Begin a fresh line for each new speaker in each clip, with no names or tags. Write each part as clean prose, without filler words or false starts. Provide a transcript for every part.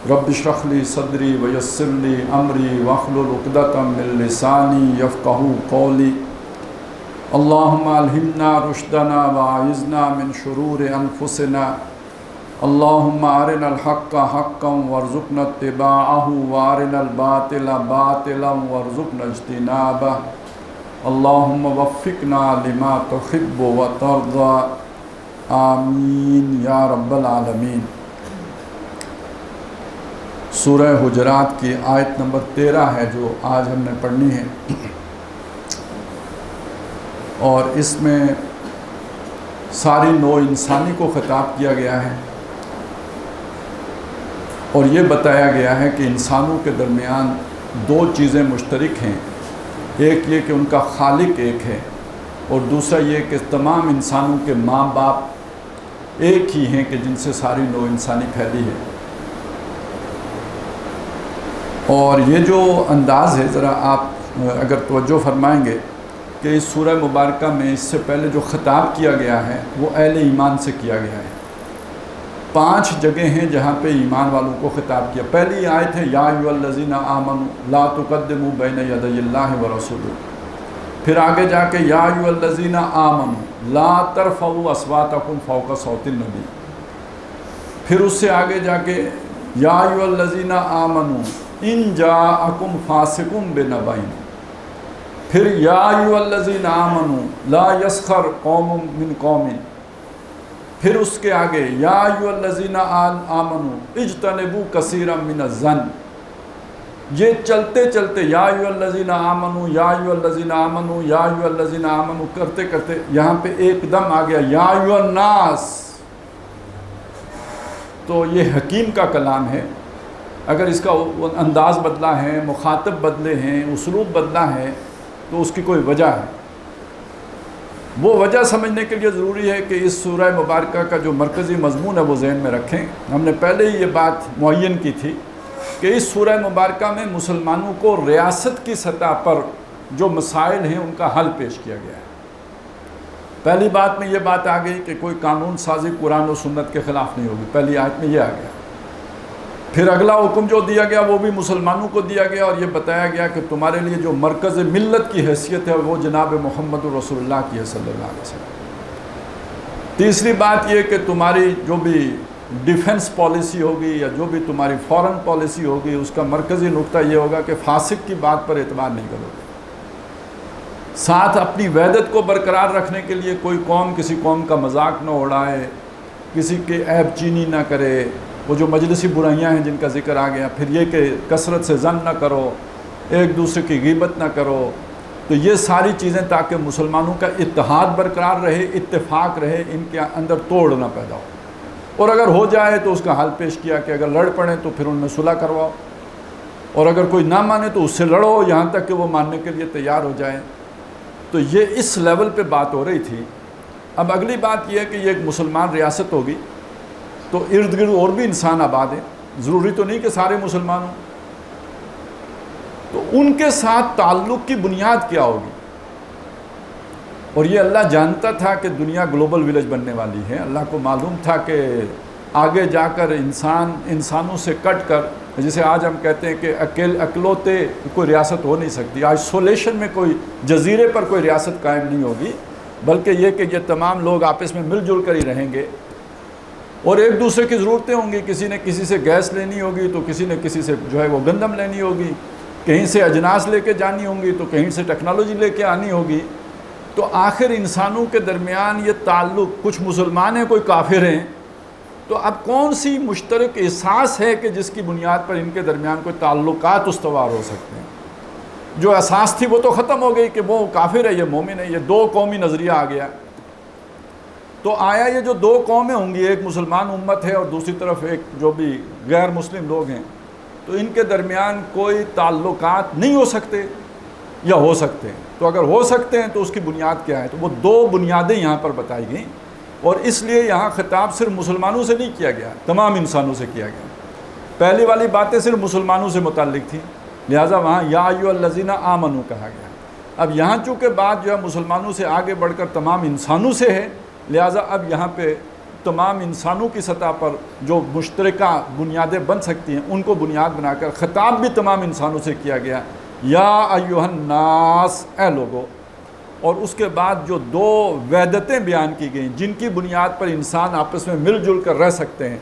رب اشرح لی صدری ویسر لی امری واحلل عقدۃ من لسانی یفقہوا قولی اللہم الہمنا رشدنا واعذنا من شرور انفسنا اللہم ارنا الحق حقا وارزقنا اتباعہ وارنا الباطل باطلا وارزقنا اجتنابہ اللہم وفقنا لما تحب وترضى آمین یا رب العالمین۔ سورہ حجرات کی آیت نمبر 13 ہے جو آج ہم نے پڑھنی ہے، اور اس میں ساری نوع انسانی کو خطاب کیا گیا ہے، اور یہ بتایا گیا ہے کہ انسانوں کے درمیان دو چیزیں مشترک ہیں، ایک یہ کہ ان کا خالق ایک ہے، اور دوسرا یہ کہ تمام انسانوں کے ماں باپ ایک ہی ہیں کہ جن سے ساری نوع انسانی پھیلی ہے۔ اور یہ جو انداز ہے، ذرا آپ اگر توجہ فرمائیں گے کہ اس سورہ مبارکہ میں اس سے پہلے جو خطاب کیا گیا ہے وہ اہل ایمان سے کیا گیا ہے۔ 5 جگہ ہیں جہاں پہ ایمان والوں کو خطاب کیا۔ پہلی آیت ہے یا ایھا الذین آمنوا لا تقدموا بین یدی اللہ ورسولہ، پھر آگے جا کے یا ایھا الذین آمنوا لا ترفعوا اصواتکم فوق صوت النبی، پھر اس سے آگے جا کے یا ایھا الذین آمنوا ان جاءکم فاسق بنبأ، پھر یا ایھا الذین آمنوا لا یسخر قوم من قوم، پھر اس کے آگے یا ایھا الذین آمنوا اجتنبوا کثیرا من الظن۔ یہ چلتے چلتے یا ایھا الذین آمنوا یا ایھا الذین آمنوا یا ایھا الذین آمنوا کرتے کرتے یہاں پہ ایک دم آ گیا یا ایھا الناس۔ تو یہ حکیم کا کلام ہے، اگر اس کا انداز بدلا ہے، مخاطب بدلے ہیں، اسلوب بدلا ہے تو اس کی کوئی وجہ ہے۔ وہ وجہ سمجھنے کے لیے ضروری ہے کہ اس سورہ مبارکہ کا جو مرکزی مضمون ہے وہ ذہن میں رکھیں۔ ہم نے پہلے ہی یہ بات معین کی تھی کہ اس سورہ مبارکہ میں مسلمانوں کو ریاست کی سطح پر جو مسائل ہیں ان کا حل پیش کیا گیا ہے۔ پہلی بات میں یہ بات آ گئی کہ کوئی قانون سازی قرآن و سنت کے خلاف نہیں ہوگی، پہلی آیت میں یہ آ گیا۔ پھر اگلا حکم جو دیا گیا وہ بھی مسلمانوں کو دیا گیا، اور یہ بتایا گیا کہ تمہارے لیے جو مرکز ملت کی حیثیت ہے وہ جناب محمد رسول اللہ کی ہے صلی اللہ علیہ وسلم۔ تیسری بات یہ کہ تمہاری جو بھی ڈیفنس پالیسی ہوگی یا جو بھی تمہاری فورن پالیسی ہوگی اس کا مرکزی نقطہ یہ ہوگا کہ فاسق کی بات پر اعتبار نہیں کرو گے۔ ساتھ اپنی وحدت کو برقرار رکھنے کے لیے کوئی قوم کسی قوم کا مذاق نہ اڑائے، کسی کے عیب چینی نہ کرے، وہ جو مجلسی برائیاں ہیں جن کا ذکر آ گیا۔ پھر یہ کہ کثرت سے ظن نہ کرو، ایک دوسرے کی غیبت نہ کرو۔ تو یہ ساری چیزیں تاکہ مسلمانوں کا اتحاد برقرار رہے، اتفاق رہے، ان کے اندر توڑ نہ پیدا ہو، اور اگر ہو جائے تو اس کا حل پیش کیا کہ اگر لڑ پڑیں تو پھر ان میں صلح کرواؤ، اور اگر کوئی نہ مانے تو اس سے لڑو یہاں تک کہ وہ ماننے کے لیے تیار ہو جائے۔ تو یہ اس لیول پہ بات ہو رہی تھی۔ اب اگلی بات یہ ہے کہ یہ ایک مسلمان ریاست ہوگی تو ارد گرد اور بھی انسان آباد ہیں، ضروری تو نہیں کہ سارے مسلمان ہوں، تو ان کے ساتھ تعلق کی بنیاد کیا ہوگی؟ اور یہ اللہ جانتا تھا کہ دنیا گلوبل ولیج بننے والی ہے۔ اللہ کو معلوم تھا کہ آگے جا کر انسانوں سے کٹ کر، جسے آج ہم کہتے ہیں کہ اکلوتے کوئی ریاست ہو نہیں سکتی، آئسولیشن میں کوئی جزیرے پر کوئی ریاست قائم نہیں ہوگی، بلکہ یہ کہ یہ تمام لوگ آپس میں مل جل کر ہی رہیں گے، اور ایک دوسرے کی ضرورتیں ہوں گی۔ کسی نے کسی سے گیس لینی ہوگی تو کسی نے کسی سے جو ہے وہ گندم لینی ہوگی، کہیں سے اجناس لے کے جانی ہوں گی تو کہیں سے ٹیکنالوجی لے کے آنی ہوگی۔ تو آخر انسانوں کے درمیان یہ تعلق، کچھ مسلمان ہیں کوئی کافر ہیں، تو اب کون سی مشترک احساس ہے کہ جس کی بنیاد پر ان کے درمیان کوئی تعلقات استوار ہو سکتے ہیں؟ جو اساس تھی وہ تو ختم ہو گئی کہ وہ کافر ہے یہ مومن ہے، یہ دو قومی نظریہ آ گیا۔ تو آیا یہ جو دو قومیں ہوں گی، ایک مسلمان امت ہے اور دوسری طرف ایک جو بھی غیر مسلم لوگ ہیں، تو ان کے درمیان کوئی تعلقات نہیں ہو سکتے یا ہو سکتے ہیں؟ تو اگر ہو سکتے ہیں تو اس کی بنیاد کیا ہے؟ تو وہ دو بنیادیں یہاں پر بتائی گئیں، اور اس لیے یہاں خطاب صرف مسلمانوں سے نہیں کیا گیا، تمام انسانوں سے کیا گیا۔ پہلی والی باتیں صرف مسلمانوں سے متعلق تھیں، لہٰذا وہاں یا ایھا الذین آمنوا کہا گیا۔ اب یہاں چونکہ بات جو ہے مسلمانوں سے آگے بڑھ کر تمام انسانوں سے ہے، لہٰذا اب یہاں پہ تمام انسانوں کی سطح پر جو مشترکہ بنیادیں بن سکتی ہیں ان کو بنیاد بنا کر خطاب بھی تمام انسانوں سے کیا گیا، یا ایھا الناس، اے لوگو۔ اور اس کے بعد جو دو وحدتیں بیان کی گئیں جن کی بنیاد پر انسان آپس میں مل جل کر رہ سکتے ہیں،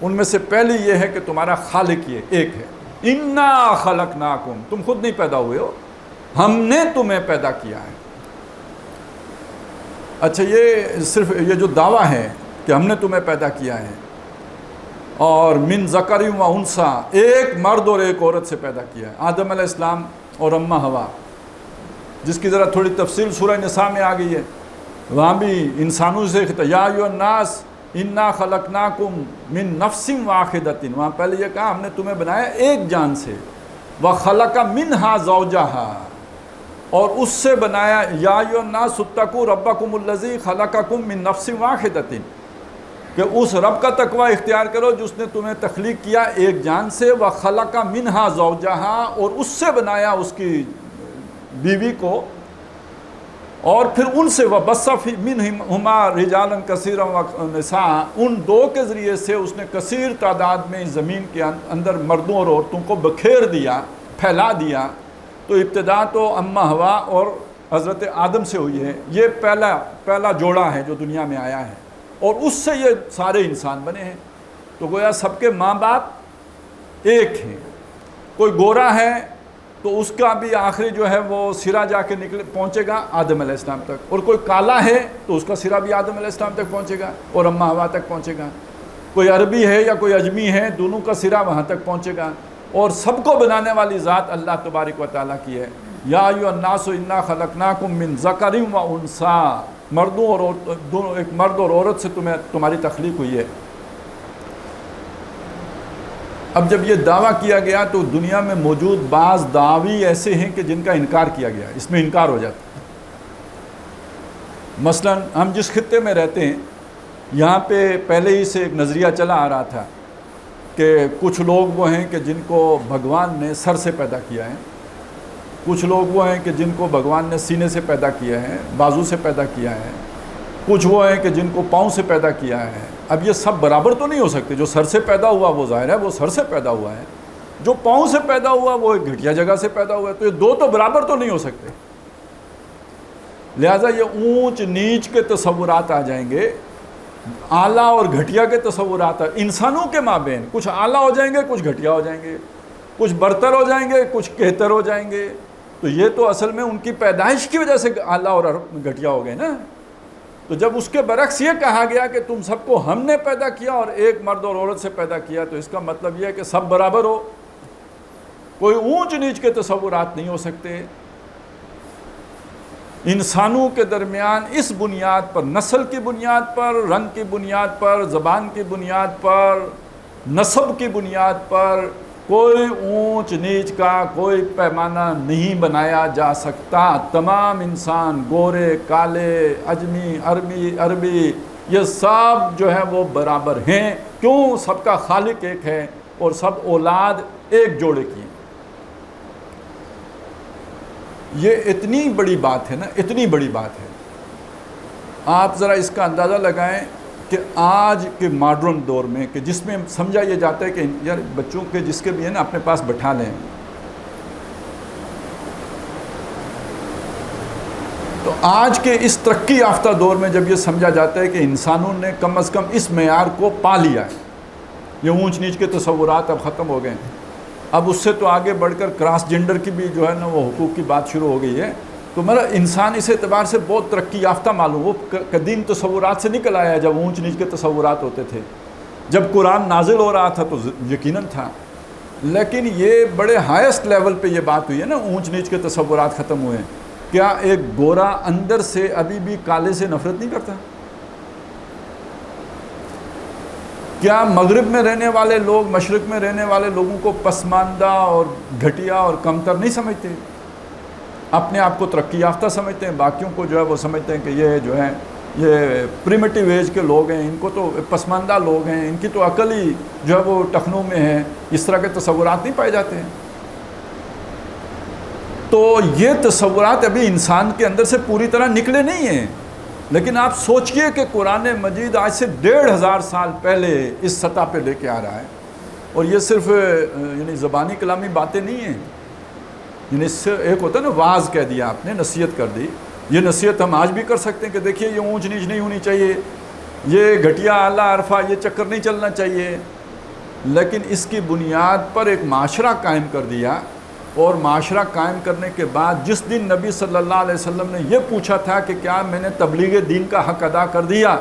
ان میں سے پہلی یہ ہے کہ تمہارا خالق یہ ایک ہے، انا خلقناکم، تم خود نہیں پیدا ہوئے ہو، ہم نے تمہیں پیدا کیا ہے۔ اچھا، یہ صرف یہ جو دعویٰ ہے کہ ہم نے تمہیں پیدا کیا ہے، اور من ذکر و انثیٰ، ایک مرد اور ایک عورت سے پیدا کیا ہے، آدم علیہ السلام اور اماں حوا، جس کی ذرا تھوڑی تفصیل سورہ نساء میں آ گئی ہے۔ وہاں بھی انسانوں سے یا ایھا الناس انا خلقناکم من نفس واحدۃ، وہاں پہلے یہ کہا ہم نے تمہیں بنایا ایک جان سے، وخلق منہا زوجہا، اور اس سے بنایا، یا ایھا الناس اتقوا ربکم الذی خلقکم من نفس واحدۃ، کہ اس رب کا تقوی اختیار کرو جس نے تمہیں تخلیق کیا ایک جان سے، وخلق منہا زوجہا، اور اس سے بنایا اس کی بیوی کو، اور پھر ان سے وبث منہما رجالا کثیرا ونساء، ان دو کے ذریعے سے اس نے کثیر تعداد میں زمین کے اندر مردوں اور عورتوں کو بکھیر دیا، پھیلا دیا۔ تو ابتدا تو اماں حوا اور حضرت آدم سے ہوئی ہے، یہ پہلا جوڑا ہے جو دنیا میں آیا ہے، اور اس سے یہ سارے انسان بنے ہیں۔ تو گویا سب کے ماں باپ ایک ہیں۔ کوئی گورا ہے تو اس کا بھی آخری جو ہے وہ سرا جا کے پہنچے گا آدم علیہ السلام تک، اور کوئی کالا ہے تو اس کا سرا بھی آدم علیہ السلام تک پہنچے گا اور اماں حوا تک پہنچے گا۔ کوئی عربی ہے یا کوئی اجمی ہے، دونوں کا سرا وہاں تک پہنچے گا، اور سب کو بنانے والی ذات اللہ تبارک و تعالیٰ کی ہے۔ یا ایھا الناس انا خلقناکم من ذکر و انثیٰ، مردوں اور دونوں، ایک مرد اور عورت سے تمہاری تخلیق ہوئی ہے۔ اب جب یہ دعویٰ کیا گیا تو دنیا میں موجود بعض دعوی ایسے ہیں کہ جن کا انکار کیا گیا، اس میں انکار ہو جاتا ہے۔ مثلا ہم جس خطے میں رہتے ہیں یہاں پہ پہلے ہی سے ایک نظریہ چلا آ رہا تھا کہ کچھ لوگ وہ ہیں کہ جن کو بھگوان نے سر سے پیدا کیا ہے، کچھ لوگ وہ ہیں کہ جن کو بھگوان نے سینے سے پیدا کیا ہے، بازو سے پیدا کیا ہے، کچھ وہ ہیں کہ جن کو پاؤں سے پیدا کیا ہے۔ اب یہ سب برابر تو نہیں ہو سکتے، جو سر سے پیدا ہوا وہ ظاہر ہے وہ سر سے پیدا ہوا ہے، جو پاؤں سے پیدا ہوا وہ ایک گھٹیا جگہ سے پیدا ہوا ہے، تو یہ دو تو برابر تو نہیں ہو سکتے۔ لہٰذا یہ اونچ نیچ کے تصورات آ جائیں گے، اعلیٰ اور گھٹیا کے تصورات انسانوں کے مابین، کچھ اعلیٰ ہو جائیں گے کچھ گھٹیا ہو جائیں گے، کچھ برتر ہو جائیں گے کچھ کہتر ہو جائیں گے۔ تو یہ تو اصل میں ان کی پیدائش کی وجہ سے اعلیٰ اور گھٹیا ہو گئے نا۔ تو جب اس کے برعکس یہ کہا گیا کہ تم سب کو ہم نے پیدا کیا اور ایک مرد اور عورت سے پیدا کیا، تو اس کا مطلب یہ ہے کہ سب برابر ہو، کوئی اونچ نیچ کے تصورات نہیں ہو سکتے۔ انسانوں کے درمیان اس بنیاد پر، نسل کی بنیاد پر، رنگ کی بنیاد پر، زبان کی بنیاد پر، نسب کی بنیاد پر کوئی اونچ نیچ کا کوئی پیمانہ نہیں بنایا جا سکتا۔ تمام انسان، گورے، کالے، اجمی، عربی، یہ سب جو ہے وہ برابر ہیں۔ کیوں؟ سب کا خالق ایک ہے اور سب اولاد ایک جوڑے کی ہیں۔ یہ اتنی بڑی بات ہے نا، اتنی بڑی بات ہے۔ آپ ذرا اس کا اندازہ لگائیں کہ آج کے ماڈرن دور میں، کہ جس میں سمجھا یہ جاتا ہے کہ یار بچوں کے جس کے بھی ہیں نا اپنے پاس بٹھا لیں، تو آج کے اس ترقی یافتہ دور میں جب یہ سمجھا جاتا ہے کہ انسانوں نے کم از کم اس معیار کو پا لیا ہے، یہ اونچ نیچ کے تصورات اب ختم ہو گئے ہیں، اب اس سے تو آگے بڑھ کر کراس جینڈر کی بھی جو ہے نا وہ حقوق کی بات شروع ہو گئی ہے، تو میرا انسان اس اعتبار سے بہت ترقی یافتہ معلوم، وہ قدیم تصورات سے نکل آیا ہے جب اونچ نیچ کے تصورات ہوتے تھے۔ جب قرآن نازل ہو رہا تھا تو یقیناً تھا، لیکن یہ بڑے ہائیسٹ لیول پہ یہ بات ہوئی ہے نا، اونچ نیچ کے تصورات ختم ہوئے ہیں۔ کیا ایک گورا اندر سے ابھی بھی کالے سے نفرت نہیں کرتا؟ کیا مغرب میں رہنے والے لوگ مشرق میں رہنے والے لوگوں کو پسماندہ اور گھٹیا اور کمتر نہیں سمجھتے؟ اپنے آپ کو ترقی یافتہ سمجھتے ہیں، باقیوں کو جو ہے وہ سمجھتے ہیں کہ یہ جو ہے یہ پریمیٹیو ایج کے لوگ ہیں، ان کو تو پسماندہ لوگ ہیں، ان کی تو عقل ہی جو ہے وہ ٹخنوں میں ہے، اس طرح کے تصورات نہیں پائے جاتے ہیں۔ تو یہ تصورات ابھی انسان کے اندر سے پوری طرح نکلے نہیں ہیں، لیکن آپ سوچئے کہ قرآن مجید آج سے 1500 سال پہلے اس سطح پہ لے کے آ رہا ہے، اور یہ صرف یعنی زبانی کلامی باتیں نہیں ہیں، یعنی اس سے ایک ہوتا ہے نا واعظ کہہ دیا آپ نے، نصیحت کر دی، یہ نصیحت ہم آج بھی کر سکتے ہیں کہ دیکھیے یہ اونچ نیچ نہیں ہونی چاہیے، یہ گھٹیا اعلیٰ عرفہ یہ چکر نہیں چلنا چاہیے، لیکن اس کی بنیاد پر ایک معاشرہ قائم کر دیا، اور معاشرہ قائم کرنے کے بعد جس دن نبی صلی اللہ علیہ وسلم نے یہ پوچھا تھا کہ کیا میں نے تبلیغ دین کا حق ادا کر دیا،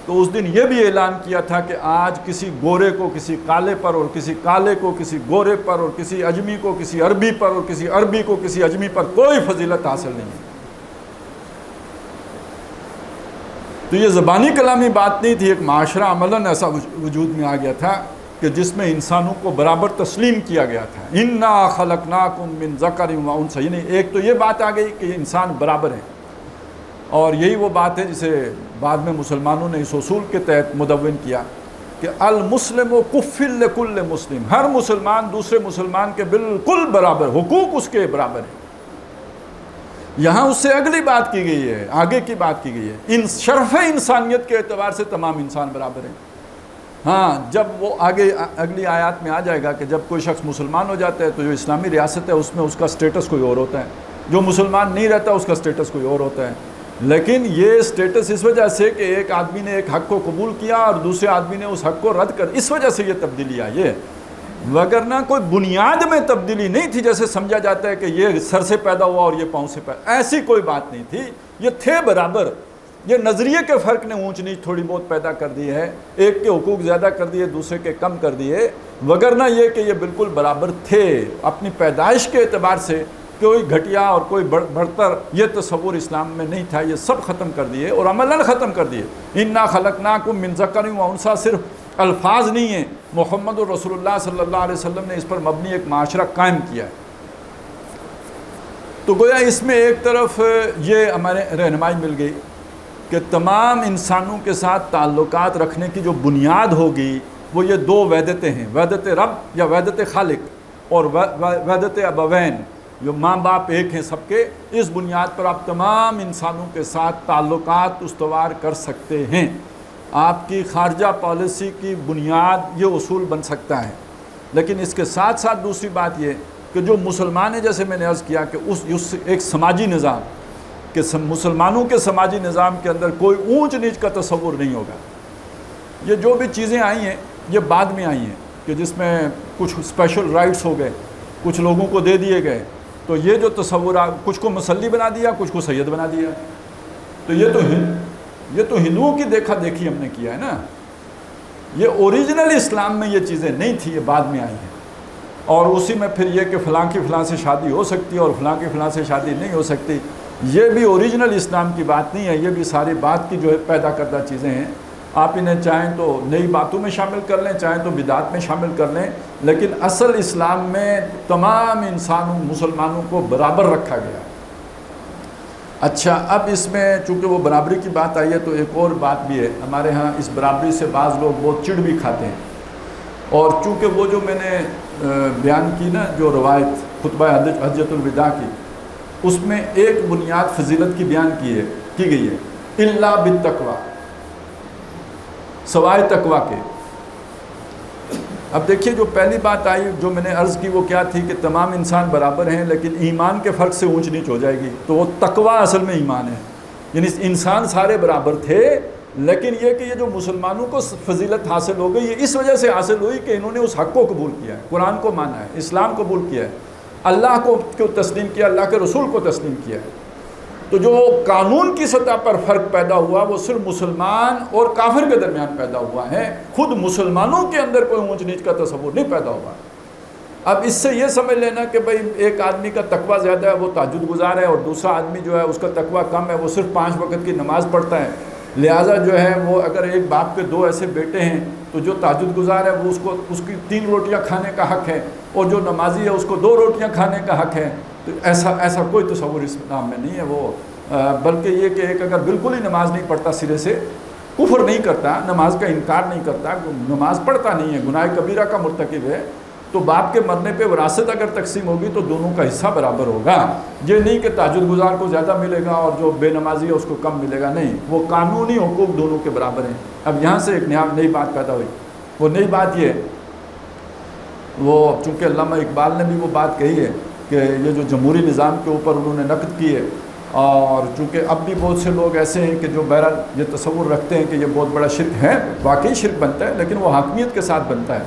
تو اس دن یہ بھی اعلان کیا تھا کہ آج کسی گورے کو کسی کالے پر، اور کسی کالے کو کسی گورے پر، اور کسی اجمی کو کسی عربی پر، اور کسی عربی کو کسی اجمی پر کوئی فضیلت حاصل نہیں ہے۔ تو یہ زبانی کلامی بات نہیں تھی، ایک معاشرہ عملاً ایسا وجود میں آ گیا تھا کہ جس میں انسانوں کو برابر تسلیم کیا گیا تھا۔ اِنَّا خَلَقْنَاكُم مِّن ذَكَرٍ وَأُنثَىٰ، یعنی ایک تو یہ بات آ گئی کہ انسان برابر ہے، اور یہی وہ بات ہے جسے بعد میں مسلمانوں نے اس اصول کے تحت مدون کیا کہ المسلم کفل لکل مسلم، ہر مسلمان دوسرے مسلمان کے بالکل برابر، حقوق اس کے برابر ہیں۔ یہاں اس سے اگلی بات کی گئی ہے، آگے کی بات کی گئی ہے، شرف انسانیت کے اعتبار سے تمام انسان برابر ہیں۔ ہاں جب وہ آگے اگلی آیات میں آ جائے گا کہ جب کوئی شخص مسلمان ہو جاتا ہے تو جو اسلامی ریاست ہے اس میں اس کا سٹیٹس کوئی اور ہوتا ہے، جو مسلمان نہیں رہتا اس کا سٹیٹس کوئی اور ہوتا ہے، لیکن یہ سٹیٹس اس وجہ سے کہ ایک آدمی نے ایک حق کو قبول کیا اور دوسرے آدمی نے اس حق کو رد کر، اس وجہ سے یہ تبدیلی آئی ہے، وگرنہ کوئی بنیاد میں تبدیلی نہیں تھی جیسے سمجھا جاتا ہے کہ یہ سر سے پیدا ہوا اور یہ پاؤں سے پیدا، ایسی کوئی بات نہیں تھی، یہ تھے برابر۔ یہ نظریے کے فرق نے اونچ نیچ تھوڑی بہت پیدا کر دی ہے، ایک کے حقوق زیادہ کر دیے دوسرے کے کم کر دیے، وگرنہ یہ کہ یہ بالکل برابر تھے اپنی پیدائش کے اعتبار سے، کوئی گھٹیا اور کوئی بڑھتر یہ تصور اسلام میں نہیں تھا، یہ سب ختم کر دیے اور عملاً ختم کر دیے۔ اِنَّا خَلَقْنَاكُم مِّن ذَكَرٍ وَأُنثَىٰ صرف الفاظ نہیں ہیں، محمد رسول اللہ صلی اللہ علیہ وسلم نے اس پر مبنی ایک معاشرہ قائم کیا ہے۔ تو گویا اس میں ایک طرف یہ ہمارے رہنمائی مل گئی کہ تمام انسانوں کے ساتھ تعلقات رکھنے کی جو بنیاد ہوگی وہ یہ دو وحدتیں ہیں، وحدت رب یا وحدت خالق اور وحدت ابوین، جو ماں باپ ایک ہیں سب کے، اس بنیاد پر آپ تمام انسانوں کے ساتھ تعلقات استوار کر سکتے ہیں۔ آپ کی خارجہ پالیسی کی بنیاد یہ اصول بن سکتا ہے، لیکن اس کے ساتھ ساتھ دوسری بات یہ کہ جو مسلمان ہیں، جیسے میں نے عرض کیا کہ اس ایک سماجی نظام کہ مسلمانوں کے سماجی نظام کے اندر کوئی اونچ نیچ کا تصور نہیں ہوگا۔ یہ جو بھی چیزیں آئی ہیں یہ بعد میں آئی ہیں کہ جس میں کچھ اسپیشل رائٹس ہو گئے، کچھ لوگوں کو دے دیے گئے، تو یہ جو تصور کچھ کو مسلی بنا دیا، کچھ کو سید بنا دیا، تو یہ تو ہندوؤں کی دیکھا دیکھی ہم نے کیا ہے نا، یہ اوریجنل اسلام میں یہ چیزیں نہیں تھی، یہ بعد میں آئی ہیں، اور اسی میں پھر یہ کہ فلاں کی فلاں سے شادی ہو سکتی ہے اور فلاں کی فلاں سے شادی نہیں ہو سکتی، یہ بھی اوریجنل اسلام کی بات نہیں ہے، یہ بھی ساری بات کی جو ہے پیدا کردہ چیزیں ہیں۔ آپ انہیں چاہیں تو نئی باتوں میں شامل کر لیں، چاہیں تو بدعات میں شامل کر لیں، لیکن اصل اسلام میں تمام انسانوں مسلمانوں کو برابر رکھا گیا۔ اچھا، اب اس میں چونکہ وہ برابری کی بات آئی ہے تو ایک اور بات بھی ہے، ہمارے ہاں اس برابری سے بعض لوگ بہت چڑ بھی کھاتے ہیں، اور چونکہ وہ جو میں نے بیان کی نا جو روایت خطبہ حجۃ الوداع کی، اس میں ایک بنیاد فضیلت کی بیان کی گئی ہے، الا بالتقوی، سوائے تقوی کے۔ اب دیکھیے جو پہلی بات آئی جو میں نے عرض کی وہ کیا تھی کہ تمام انسان برابر ہیں لیکن ایمان کے فرق سے اونچ نیچ ہو جائے گی، تو وہ تقوی اصل میں ایمان ہے، یعنی انسان سارے برابر تھے، لیکن یہ کہ یہ جو مسلمانوں کو فضیلت حاصل ہو گئی یہ اس وجہ سے حاصل ہوئی کہ انہوں نے اس حق کو قبول کیا ہے، قرآن کو مانا ہے، اسلام قبول کیا ہے، اللہ کو تسلیم کیا، اللہ کے رسول کو تسلیم کیا ہے۔ تو جو قانون کی سطح پر فرق پیدا ہوا وہ صرف مسلمان اور کافر کے درمیان پیدا ہوا ہے، خود مسلمانوں کے اندر کوئی اونچ نیچ کا تصور نہیں پیدا ہوا۔ اب اس سے یہ سمجھ لینا کہ بھئی ایک آدمی کا تقویٰ زیادہ ہے وہ تہجد گزار ہے، اور دوسرا آدمی جو ہے اس کا تقویٰ کم ہے وہ صرف 5 وقت کی نماز پڑھتا ہے، لہٰذا جو ہے وہ اگر ایک باپ کے 2 ایسے بیٹے ہیں تو جو تہجد گزار ہے وہ اس کی 3 روٹیاں کھانے کا حق ہے، اور جو نمازی ہے اس کو 2 روٹیاں کھانے کا حق ہے۔ تو ایسا کوئی تصور اسلام میں نہیں ہے، وہ بلکہ یہ کہ ایک اگر بالکل ہی نماز نہیں پڑھتا سرے سے، کفر نہیں کرتا، نماز کا انکار نہیں کرتا، نماز پڑھتا نہیں ہے، گناہ کبیرہ کا مرتکب ہے، تو باپ کے مرنے پہ وراثت اگر تقسیم ہوگی تو دونوں کا حصہ برابر ہوگا. یہ نہیں کہ تہجد گزار کو زیادہ ملے گا اور جو بے نمازی ہے اس کو کم ملے گا، نہیں، وہ قانونی حقوق دونوں کے برابر ہیں. اب یہاں سے ایک نئی بات پیدا ہوئی. وہ نئی بات یہ، وہ چونکہ علامہ اقبال نے بھی وہ بات کہی ہے کہ یہ جو جمہوری نظام کے اوپر انہوں نے نقد کی ہے، اور چونکہ اب بھی بہت سے لوگ ایسے ہیں کہ جو بہرحال یہ تصور رکھتے ہیں کہ یہ بہت بڑا شرک ہے، واقعی شرک بنتا ہے لیکن وہ حاکمیت کے ساتھ بنتا ہے،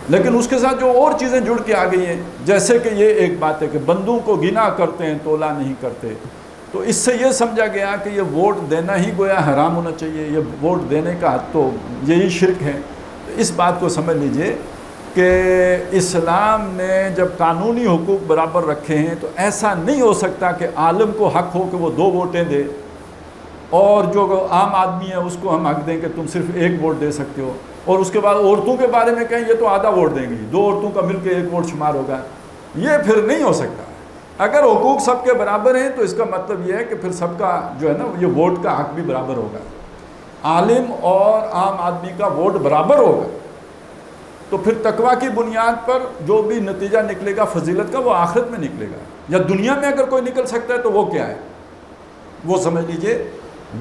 لیکن اس کے ساتھ جو اور چیزیں جڑ کے آ گئی ہیں، جیسے کہ یہ ایک بات ہے کہ بندوں کو گنا کرتے ہیں تولا نہیں کرتے. تو اس سے یہ سمجھا گیا کہ یہ ووٹ دینا ہی گویا حرام ہونا چاہیے، یہ ووٹ دینے کا حد تو یہی شرک ہے. تو اس بات کو سمجھ لیجئے کہ اسلام نے جب قانونی حقوق برابر رکھے ہیں تو ایسا نہیں ہو سکتا کہ عالم کو حق ہو کہ وہ 2 ووٹیں دے اور جو عام آدمی ہے اس کو ہم حق دیں کہ تم صرف 1 ووٹ دے سکتے ہو، اور اس کے بعد عورتوں کے بارے میں کہیں یہ تو آدھا ووٹ دیں گی، 2 عورتوں کا مل کے 1 ووٹ شمار ہوگا. یہ پھر نہیں ہو سکتا. اگر حقوق سب کے برابر ہیں تو اس کا مطلب یہ ہے کہ پھر سب کا جو ہے نا یہ ووٹ کا حق بھی برابر ہوگا، عالم اور عام آدمی کا ووٹ برابر ہوگا. تو پھر تقویٰ کی بنیاد پر جو بھی نتیجہ نکلے گا فضیلت کا وہ آخرت میں نکلے گا، یا دنیا میں اگر کوئی نکل سکتا ہے تو وہ کیا ہے، وہ سمجھ لیجئے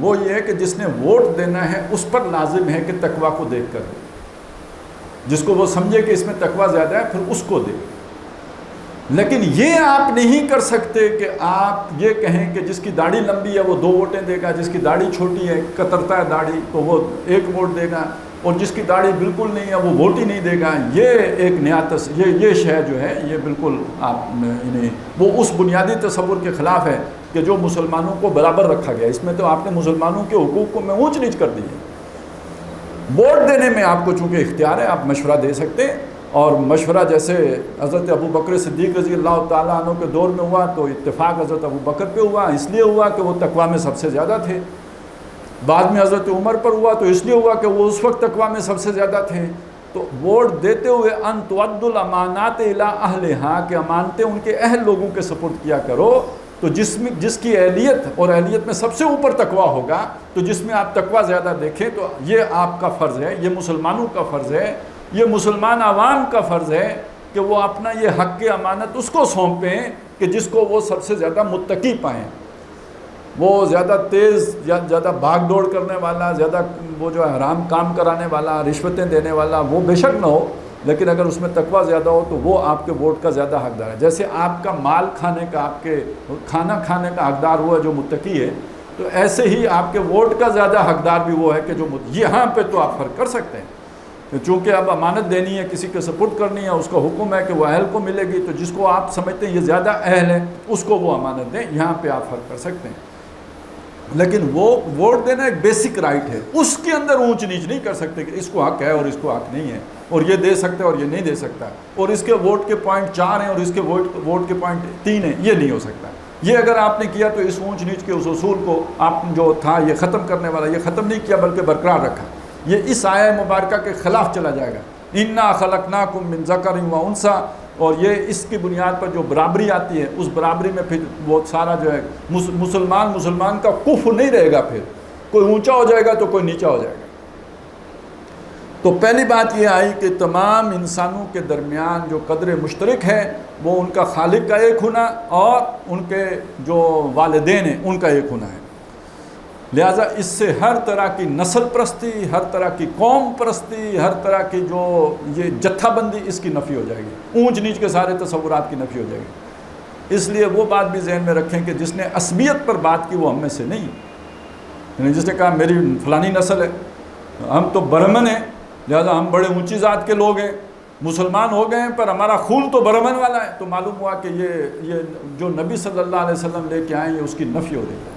وہ یہ ہے کہ جس نے ووٹ دینا ہے اس پر لازم ہے کہ تقویٰ کو دیکھ کر دے، جس کو وہ سمجھے کہ اس میں تقویٰ زیادہ ہے پھر اس کو دے. لیکن یہ آپ نہیں کر سکتے کہ آپ یہ کہیں کہ جس کی داڑھی لمبی ہے وہ 2 ووٹیں دے گا، جس کی داڑھی چھوٹی ہے کترتا ہے داڑھی تو وہ 1 ووٹ دے گا، اور جس کی داڑھی بالکل نہیں ہے وہ ووٹ ہی نہیں دے گا. یہ ایک نیا یہ شے جو ہے یہ بالکل آپ وہ اس بنیادی تصور کے خلاف ہے کہ جو مسلمانوں کو برابر رکھا گیا. اس میں تو آپ نے مسلمانوں کے حقوق کو میں اونچ نیچ کر دی ہے. ووٹ دینے میں آپ کو چونکہ اختیار ہے، آپ مشورہ دے سکتے ہیں، اور مشورہ جیسے حضرت ابو بکر صدیق رضی اللہ تعالیٰ عنہ کے دور میں ہوا تو اتفاق حضرت ابو بکر پہ ہوا، اس لیے ہوا کہ وہ تقویٰ میں سب سے زیادہ تھے. بعد میں حضرت عمر پر ہوا تو اس لیے ہوا کہ وہ اس وقت تقویٰ میں سب سے زیادہ تھے. تو ووٹ دیتے ہوئے ان تؤد الامانات الی اہلھا، کہ امانتیں ان کے اہل لوگوں کے سپرد کیا کرو. تو جس کی اہلیت اور اہلیت میں سب سے اوپر تقویٰ ہوگا تو جس میں آپ تقویٰ زیادہ دیکھیں تو یہ آپ کا فرض ہے، یہ مسلمانوں کا فرض ہے، یہ مسلمان عوام کا فرض ہے کہ وہ اپنا یہ حق کی امانت اس کو سونپیں کہ جس کو وہ سب سے زیادہ متقی پائیں. وہ زیادہ تیز یا زیادہ بھاگ دوڑ کرنے والا، زیادہ وہ جو ہے حرام کام کرانے والا، رشوتیں دینے والا وہ بے شک نہ ہو، لیکن اگر اس میں تقویٰ زیادہ ہو تو وہ آپ کے ووٹ کا زیادہ حقدار ہے. جیسے آپ کا مال کھانے کا، آپ کے کھانا کھانے کا حقدار وہ ہے جو متقی ہے، تو ایسے ہی آپ کے ووٹ کا زیادہ حقدار بھی وہ ہے کہ جو یہاں پہ تو آپ فرق کر سکتے ہیں. چونکہ اب امانت دینی ہے، کسی کے سپرد کرنی ہے، اس کا حکم ہے کہ وہ اہل کو ملے گی، تو جس کو آپ سمجھتے ہیں یہ زیادہ اہل ہے اس کو وہ امانت دیں. یہاں پہ آپ فرق کر سکتے ہیں. لیکن وہ ووٹ دینا ایک بیسک رائٹ ہے، اس کے اندر اونچ نیچ نہیں کر سکتے کہ اس کو حق ہے اور اس کو حق نہیں ہے، اور یہ دے سکتا ہے اور یہ نہیں دے سکتا، اور اس کے ووٹ کے پوائنٹ 4 ہیں اور اس کے ووٹ کے پوائنٹ 3 ہیں. یہ نہیں ہو سکتا. یہ اگر آپ نے کیا تو اس اونچ نیچ کے اس اصول کو آپ جو تھا یہ ختم کرنے والا، یہ ختم نہیں کیا بلکہ برقرار رکھا. یہ اس آیہ مبارکہ کے خلاف چلا جائے گا. انا خلقناکم من ذکر و انثی، اور یہ اس کی بنیاد پر جو برابری آتی ہے اس برابری میں پھر وہ سارا جو ہے مسلمان کا کفر نہیں رہے گا. پھر کوئی اونچا ہو جائے گا تو کوئی نیچا ہو جائے گا. تو پہلی بات یہ آئی کہ تمام انسانوں کے درمیان جو قدر مشترک ہے وہ ان کا خالق کا ایک ہونا اور ان کے جو والدین ہیں ان کا ایک ہونا ہے. لہٰذا اس سے ہر طرح کی نسل پرستی، ہر طرح کی قوم پرستی، ہر طرح کی جو یہ جتھا بندی اس کی نفی ہو جائے گی. اونچ نیچ کے سارے تصورات کی نفی ہو جائے گی. اس لیے وہ بات بھی ذہن میں رکھیں کہ جس نے عصبیت پر بات کی وہ ہم میں سے نہیں، یعنی جس نے کہا میری فلانی نسل ہے، ہم تو برہمن ہیں لہذا ہم بڑے اونچی ذات کے لوگ ہیں، مسلمان ہو گئے ہیں پر ہمارا خون تو برہمن والا ہے. تو معلوم ہوا کہ یہ جو نبی صلی اللہ علیہ وسلم لے کے آئے ہیں اس کی نفی ہو رہی ہے.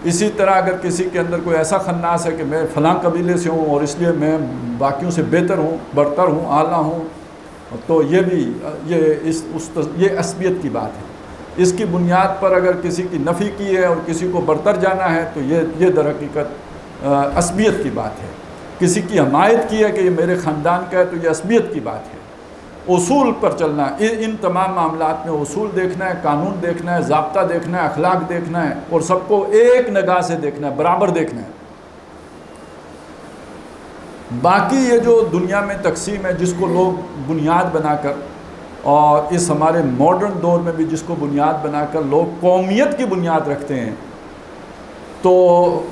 اسی طرح اگر کسی کے اندر کوئی ایسا خناس ہے کہ میں فلاں قبیلے سے ہوں اور اس لیے میں باقیوں سے بہتر ہوں، برتر ہوں، اعلیٰ ہوں، تو یہ بھی یہ عصبیت کی بات ہے. اس کی بنیاد پر اگر کسی کی نفی کی ہے اور کسی کو برتر جانا ہے تو یہ در حقیقت عصبیت کی بات ہے. کسی کی حمایت کی ہے کہ یہ میرے خاندان کا ہے تو یہ عصبیت کی بات ہے. اصول پر چلنا، ان تمام معاملات میں اصول دیکھنا ہے، قانون دیکھنا ہے، ضابطہ دیکھنا ہے، اخلاق دیکھنا ہے، اور سب کو ایک نگاہ سے دیکھنا ہے، برابر دیکھنا ہے. باقی یہ جو دنیا میں تقسیم ہے جس کو لوگ بنیاد بنا کر، اور اس ہمارے ماڈرن دور میں بھی جس کو بنیاد بنا کر لوگ قومیت کی بنیاد رکھتے ہیں، تو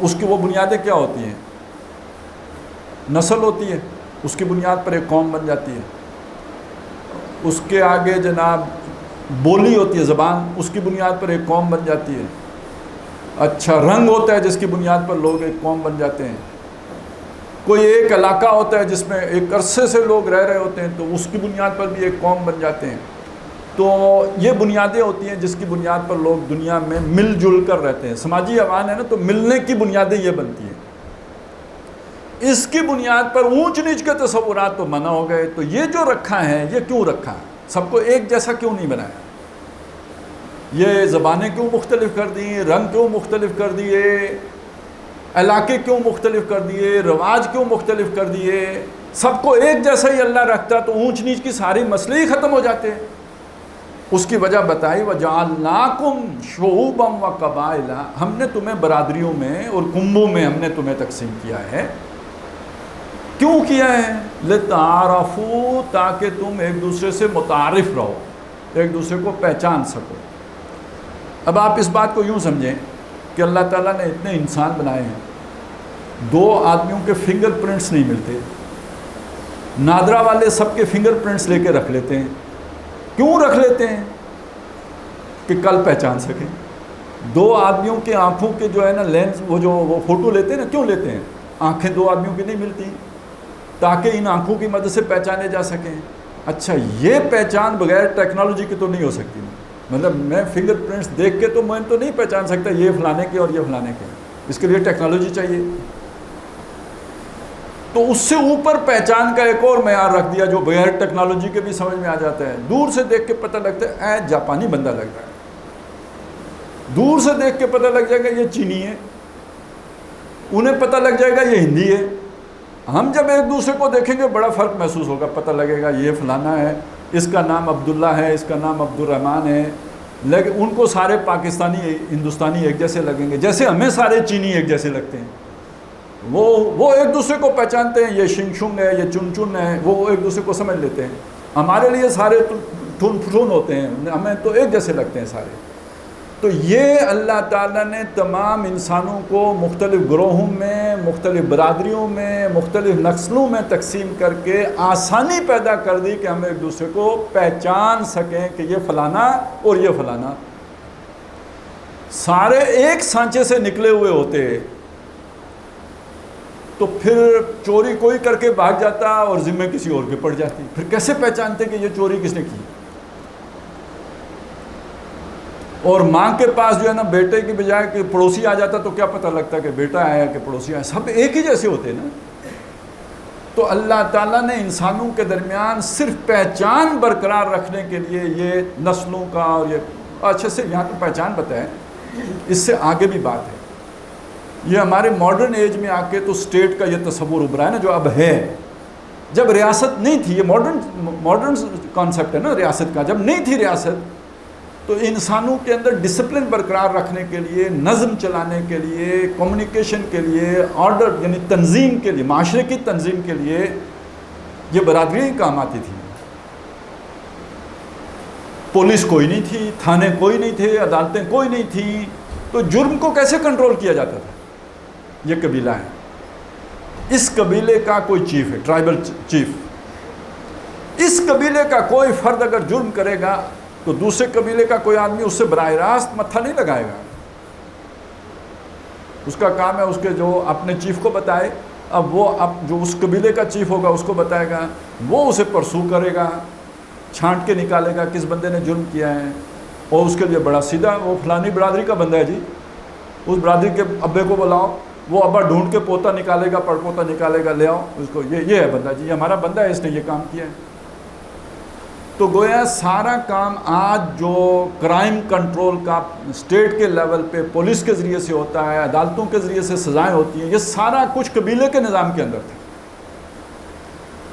اس کی وہ بنیادیں کیا ہوتی ہیں؟ نسل ہوتی ہے، اس کی بنیاد پر ایک قوم بن جاتی ہے. اس کے آگے جناب بولی ہوتی ہے، زبان، اس کی بنیاد پر ایک قوم بن جاتی ہے. اچھا، رنگ ہوتا ہے جس کی بنیاد پر لوگ ایک قوم بن جاتے ہیں. کوئی ایک علاقہ ہوتا ہے جس میں ایک عرصے سے لوگ رہ رہے ہوتے ہیں، تو اس کی بنیاد پر بھی ایک قوم بن جاتے ہیں. تو یہ بنیادیں ہوتی ہیں جس کی بنیاد پر لوگ دنیا میں مل جل کر رہتے ہیں. سماجی حیوان ہے نا، تو ملنے کی بنیادیں یہ بنتی ہیں. اس کی بنیاد پر اونچ نیچ کے تصورات تو منع ہو گئے. تو یہ جو رکھا ہے، یہ کیوں رکھا ہے؟ سب کو ایک جیسا کیوں نہیں بنایا؟ یہ زبانیں کیوں مختلف کر دی، رنگ کیوں مختلف کر دیے، علاقے کیوں مختلف کر دیے، رواج کیوں مختلف کر دیے؟ سب کو ایک جیسا ہی اللہ رکھتا تو اونچ نیچ کی ساری مسئلے ہی ختم ہو جاتے. اس کی وجہ بتائی، وَجَعَلْنَاكُمْ شُعُوبًا وَقَبَائِلًا، ہم نے تمہیں برادریوں میں اور کنبوں میں ہم نے تمہیں تقسیم کیا ہے. کیوں کیا ہے؟ لِتَعَارَفُوا، تاکہ تم ایک دوسرے سے متعارف رہو، ایک دوسرے کو پہچان سکو. اب آپ اس بات کو یوں سمجھیں کہ اللہ تعالیٰ نے اتنے انسان بنائے ہیں، 2 آدمیوں کے فنگر پرنٹس نہیں ملتے، نادرا والے سب کے فنگر پرنٹس لے کے رکھ لیتے ہیں. کیوں رکھ لیتے ہیں؟ کہ کل پہچان سکیں. 2 آدمیوں کے آنکھوں کے جو ہے نا لینس، وہ فوٹو لیتے ہیں نا، کیوں لیتے ہیں؟ آنکھیں 2 آدمیوں کی نہیں ملتی، تاکہ ان آنکھوں کی مدد سے پہچانے جا سکیں. اچھا، یہ پہچان بغیر ٹیکنالوجی کی تو نہیں ہو سکتی. مطلب میں فنگر پرنٹس دیکھ کے تو میں تو نہیں پہچان سکتا یہ فلانے کے اور یہ فلانے کے، اس کے لیے ٹیکنالوجی چاہیے. تو اس سے اوپر پہچان کا ایک اور معیار رکھ دیا جو بغیر ٹیکنالوجی کے بھی سمجھ میں آ جاتا ہے. دور سے دیکھ کے پتہ لگتا ہے اے جاپانی بندہ لگ رہا ہے، دور سے دیکھ کے پتہ لگ جائے گا یہ چینی ہے، انہیں پتہ لگ جائے گا یہ ہندی ہے. ہم جب ایک دوسرے کو دیکھیں گے بڑا فرق محسوس ہوگا، پتہ لگے گا یہ فلانا ہے، اس کا نام عبداللہ ہے، اس کا نام عبد الرحمن ہے. لیکن ان کو سارے پاکستانی ہندوستانی ایک جیسے لگیں گے، جیسے ہمیں سارے چینی ایک جیسے لگتے ہیں. وہ ایک دوسرے کو پہچانتے ہیں، یہ شنگ شنگ ہے، یہ چن چن ہے، وہ ایک دوسرے کو سمجھ لیتے ہیں. ہمارے لیے سارے ٹھن ٹھن ہوتے ہیں، ہمیں تو ایک جیسے لگتے ہیں سارے. تو یہ اللہ تعالیٰ نے تمام انسانوں کو مختلف گروہوں میں، مختلف برادریوں میں، مختلف نسلوں میں تقسیم کر کے آسانی پیدا کر دی کہ ہم ایک دوسرے کو پہچان سکیں کہ یہ فلانا اور یہ فلانا. سارے ایک سانچے سے نکلے ہوئے ہوتے تو پھر چوری کوئی کر کے بھاگ جاتا اور ذمہ کسی اور کے پڑ جاتی. پھر کیسے پہچانتے کہ یہ چوری کس نے کی؟ اور ماں کے پاس جو ہے نا بیٹے کی بجائے کہ پڑوسی آ جاتا تو کیا پتہ لگتا کہ بیٹا آیا کہ پڑوسی آیا؟ سب ایک ہی جیسے ہوتے نا. تو اللہ تعالیٰ نے انسانوں کے درمیان صرف پہچان برقرار رکھنے کے لیے یہ نسلوں کا اور یہ اچھے سے یہاں تو پہچان بتائیں، اس سے آگے بھی بات ہے. یہ ہمارے ماڈرن ایج میں آ کے تو اسٹیٹ کا یہ تصور ابھرا ہے نا جو اب ہے. جب ریاست نہیں تھی، یہ ماڈرن کانسیپٹ ہے نا ریاست کا، جب نہیں تھی ریاست تو انسانوں کے اندر ڈسپلن برقرار رکھنے کے لیے، نظم چلانے کے لیے، کمیونیکیشن کے لیے، آرڈر یعنی تنظیم کے لیے، معاشرے کی تنظیم کے لیے یہ برادریاں کام آتی تھیں. پولیس کوئی نہیں تھی، تھانے کوئی نہیں تھے، عدالتیں کوئی نہیں تھیں، تو جرم کو کیسے کنٹرول کیا جاتا تھا؟ یہ قبیلہ ہے، اس قبیلے کا کوئی چیف ہے، ٹرائبل چیف. اس قبیلے کا کوئی فرد اگر جرم کرے گا تو دوسرے قبیلے کا کوئی آدمی اس سے براہ راست متھا نہیں لگائے گا. اس کا کام ہے اس کے جو اپنے چیف کو بتائے، اب وہ جو اس قبیلے کا چیف ہوگا اس کو بتائے گا، وہ اسے پرسو کرے گا، چھانٹ کے نکالے گا کس بندے نے جرم کیا ہے. اور اس کے لیے بڑا سیدھا، وہ فلانی برادری کا بندہ ہے جی، اس برادری کے ابے کو بلاؤ، وہ ابا ڈھونڈ کے پوتا نکالے گا، پڑ پوتا نکالے گا، لے آؤ اس کو، یہ ہے بندہ جی، یہ ہمارا بندہ ہے، اس نے یہ کام کیا ہے. تو گویا سارا کام آج جو کرائم کنٹرول کا اسٹیٹ کے لیول پہ پولیس کے ذریعے سے ہوتا ہے، عدالتوں کے ذریعے سے سزائیں ہوتی ہیں، یہ سارا کچھ قبیلے کے نظام کے اندر تھا.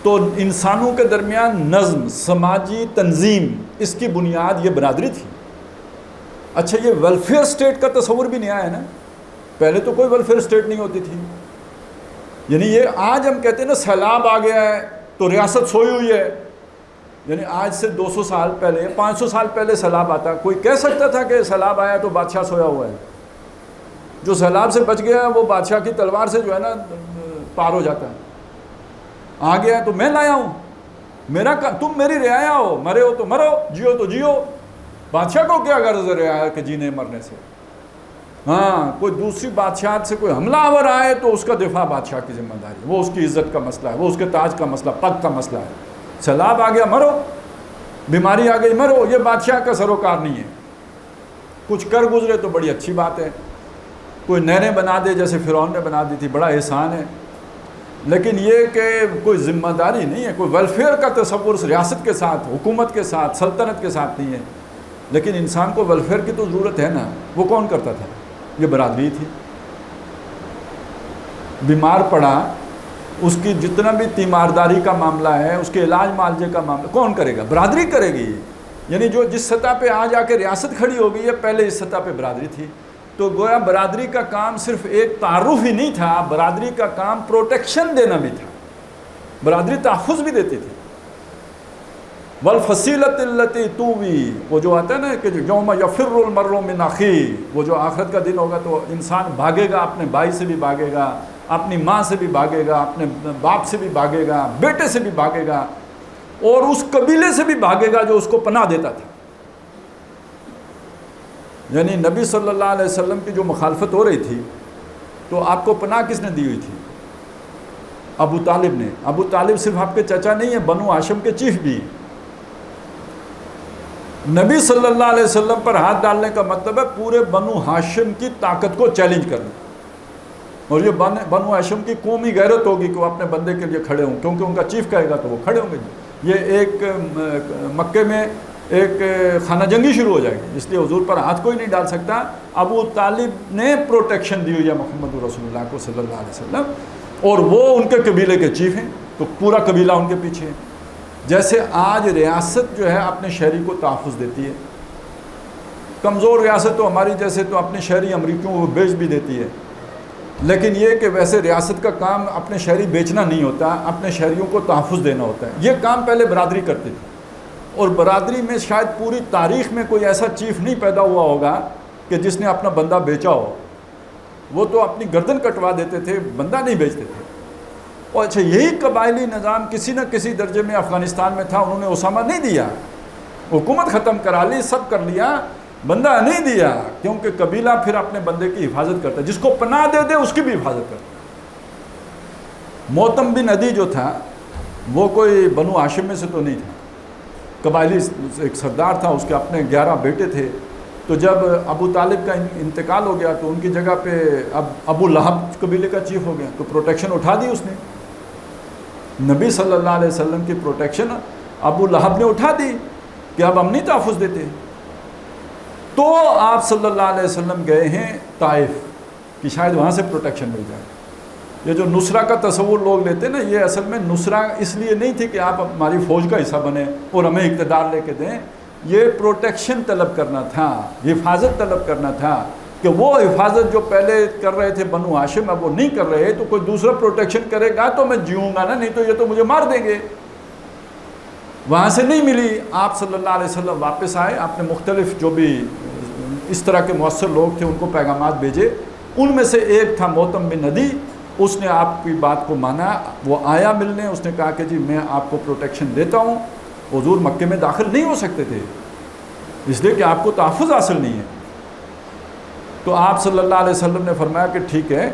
تو انسانوں کے درمیان نظم، سماجی تنظیم، اس کی بنیاد یہ برادری تھی. اچھا، یہ ویلفیئر اسٹیٹ کا تصور بھی نہیں آیا نا، پہلے تو کوئی ویلفیئر اسٹیٹ نہیں ہوتی تھی. یعنی یہ آج ہم کہتے ہیں نا سیلاب آ گیا ہے تو ریاست سوئی ہوئی ہے، یعنی آج سے 200 سال پہلے 500 سال پہلے سیلاب آتا، کوئی کہہ سکتا تھا کہ سیلاب آیا تو بادشاہ سویا ہوا ہے؟ جو سیلاب سے بچ گیا وہ بادشاہ کی تلوار سے جو ہے نا پار ہو جاتا ہے، آ گیا تو میں لایا ہوں، تم میری رعایا ہو، مرے ہو تو مرو، جیو تو جیو، بادشاہ کو کیا غرض ہے رعایا کے جینے مرنے سے؟ ہاں کوئی دوسری بادشاہت سے کوئی حملہ آور آئے تو اس کا دفاع بادشاہ کی ذمہ داری، وہ اس کی عزت کا مسئلہ ہے، وہ اس کے تاج کا مسئلہ، پگ کا مسئلہ ہے۔ سیلاب آ گیا مرو، بیماری آ گئی مرو، یہ بادشاہ کا سروکار نہیں ہے۔ کچھ کر گزرے تو بڑی اچھی بات ہے، کوئی نہریں بنا دے جیسے فرعون نے بنا دی تھی، بڑا احسان ہے، لیکن یہ کہ کوئی ذمہ داری نہیں ہے، کوئی ویلفیئر کا تصور ریاست کے ساتھ، حکومت کے ساتھ، سلطنت کے ساتھ نہیں ہے۔ لیکن انسان کو ویلفیئر کی تو ضرورت ہے نا، وہ کون کرتا تھا؟ یہ برادری تھی۔ بیمار پڑا، اس کی جتنا بھی تیمارداری کا معاملہ ہے، اس کے علاج معالجے کا معاملہ کون کرے گا؟ برادری کرے گی۔ یعنی جو جس سطح پہ آج آ کے ریاست کھڑی ہو گئی ہے، پہلے اس سطح پہ برادری تھی۔ تو گویا برادری کا کام صرف ایک تعارف ہی نہیں تھا، برادری کا کام پروٹیکشن دینا بھی تھا، برادری تحفظ بھی دیتی تھی۔ والفصیلۃ التی تووی، وہ جو آتا ہے نا کہ یوم یفر المرء من اخیہ، وہ جو آخرت کا دن ہوگا تو انسان بھاگے گا، اپنے بھائی سے بھی بھاگے گا، اپنی ماں سے بھی بھاگے گا، اپنے باپ سے بھی بھاگے گا، بیٹے سے بھی بھاگے گا، اور اس قبیلے سے بھی بھاگے گا جو اس کو پناہ دیتا تھا۔ یعنی نبی صلی اللہ علیہ وسلم کی جو مخالفت ہو رہی تھی تو آپ کو پناہ کس نے دی ہوئی تھی؟ ابو طالب نے۔ ابو طالب صرف آپ کے چچا نہیں ہیں، بنو ہاشم کے چیف بھی ہیں۔ نبی صلی اللہ علیہ وسلم پر ہاتھ ڈالنے کا مطلب ہے پورے بنو ہاشم کی طاقت کو چیلنج کرنا، اور یہ بنو ہاشم کی قومی غیرت ہوگی کہ وہ اپنے بندے کے لیے کھڑے ہوں، کیونکہ ان کا چیف کہے گا تو وہ کھڑے ہوں گے۔ یہ ایک مکے میں ایک خانہ جنگی شروع ہو جائے گی، اس لیے حضور پر ہاتھ کوئی نہیں ڈال سکتا۔ ابو طالب نے پروٹیکشن دی ہوئی ہے محمد رسول اللہ کو صلی اللہ علیہ وسلم، اور وہ ان کے قبیلے کے چیف ہیں، تو پورا قبیلہ ان کے پیچھے ہے۔ جیسے آج ریاست جو ہے اپنے شہری کو تحفظ دیتی ہے، کمزور ریاست تو ہماری جیسے تو اپنے شہری امریکیوں کو بیچ بھی دیتی ہے، لیکن یہ کہ ویسے ریاست کا کام اپنے شہری بیچنا نہیں ہوتا، اپنے شہریوں کو تحفظ دینا ہوتا ہے۔ یہ کام پہلے برادری کرتی تھی، اور برادری میں شاید پوری تاریخ میں کوئی ایسا چیف نہیں پیدا ہوا ہوگا کہ جس نے اپنا بندہ بیچا ہو۔ وہ تو اپنی گردن کٹوا دیتے تھے، بندہ نہیں بیچتے تھے۔ اور اچھا یہی قبائلی نظام کسی نہ کسی درجے میں افغانستان میں تھا، انہوں نے اسامہ نہیں دیا، حکومت ختم کرا لی، سب کر لیا، بندہ نہیں دیا، کیونکہ قبیلہ پھر اپنے بندے کی حفاظت کرتا ہے، جس کو پناہ دے دے اس کی بھی حفاظت کرتا ہے۔ موتم بن عدی جو تھا وہ کوئی بنو ہاشم میں سے تو نہیں تھا، قبائلی ایک سردار تھا، اس کے اپنے 11 بیٹے تھے۔ تو جب ابو طالب کا انتقال ہو گیا تو ان کی جگہ پہ اب ابو لہب قبیلے کا چیف ہو گیا، تو پروٹیکشن اٹھا دی اس نے، نبی صلی اللہ علیہ وسلم کی پروٹیکشن ابو لہب نے اٹھا دی کہ اب ہم نہیں تحفظ دیتے۔ تو آپ صلی اللہ علیہ وسلم گئے ہیں طائف کہ شاید وہاں سے پروٹیکشن مل جائے۔ یہ جو نصرہ کا تصور لوگ لیتے ہیں نا، یہ اصل میں نصرہ اس لیے نہیں تھی کہ آپ ہماری فوج کا حصہ بنیں اور ہمیں اقتدار لے کے دیں، یہ پروٹیکشن طلب کرنا تھا، حفاظت طلب کرنا تھا، کہ وہ حفاظت جو پہلے کر رہے تھے بنو ہاشم اب وہ نہیں کر رہے، تو کوئی دوسرا پروٹیکشن کرے گا تو میں جیوں گا نا، نہیں تو یہ تو مجھے مار دیں گے۔ وہاں سے نہیں ملی، آپ صلی اللہ علیہ وسلم واپس آئے، آپ نے مختلف جو بھی اس طرح کے مؤثر لوگ تھے ان کو پیغامات بھیجے، ان میں سے ایک تھا موتم بن عدی، اس نے آپ کی بات کو مانا، وہ آیا ملنے، اس نے کہا کہ جی میں آپ کو پروٹیکشن دیتا ہوں۔ حضور مکے میں داخل نہیں ہو سکتے تھے اس لیے کہ آپ کو تحفظ حاصل نہیں ہے۔ تو آپ صلی اللہ علیہ وسلم نے فرمایا کہ ٹھیک ہے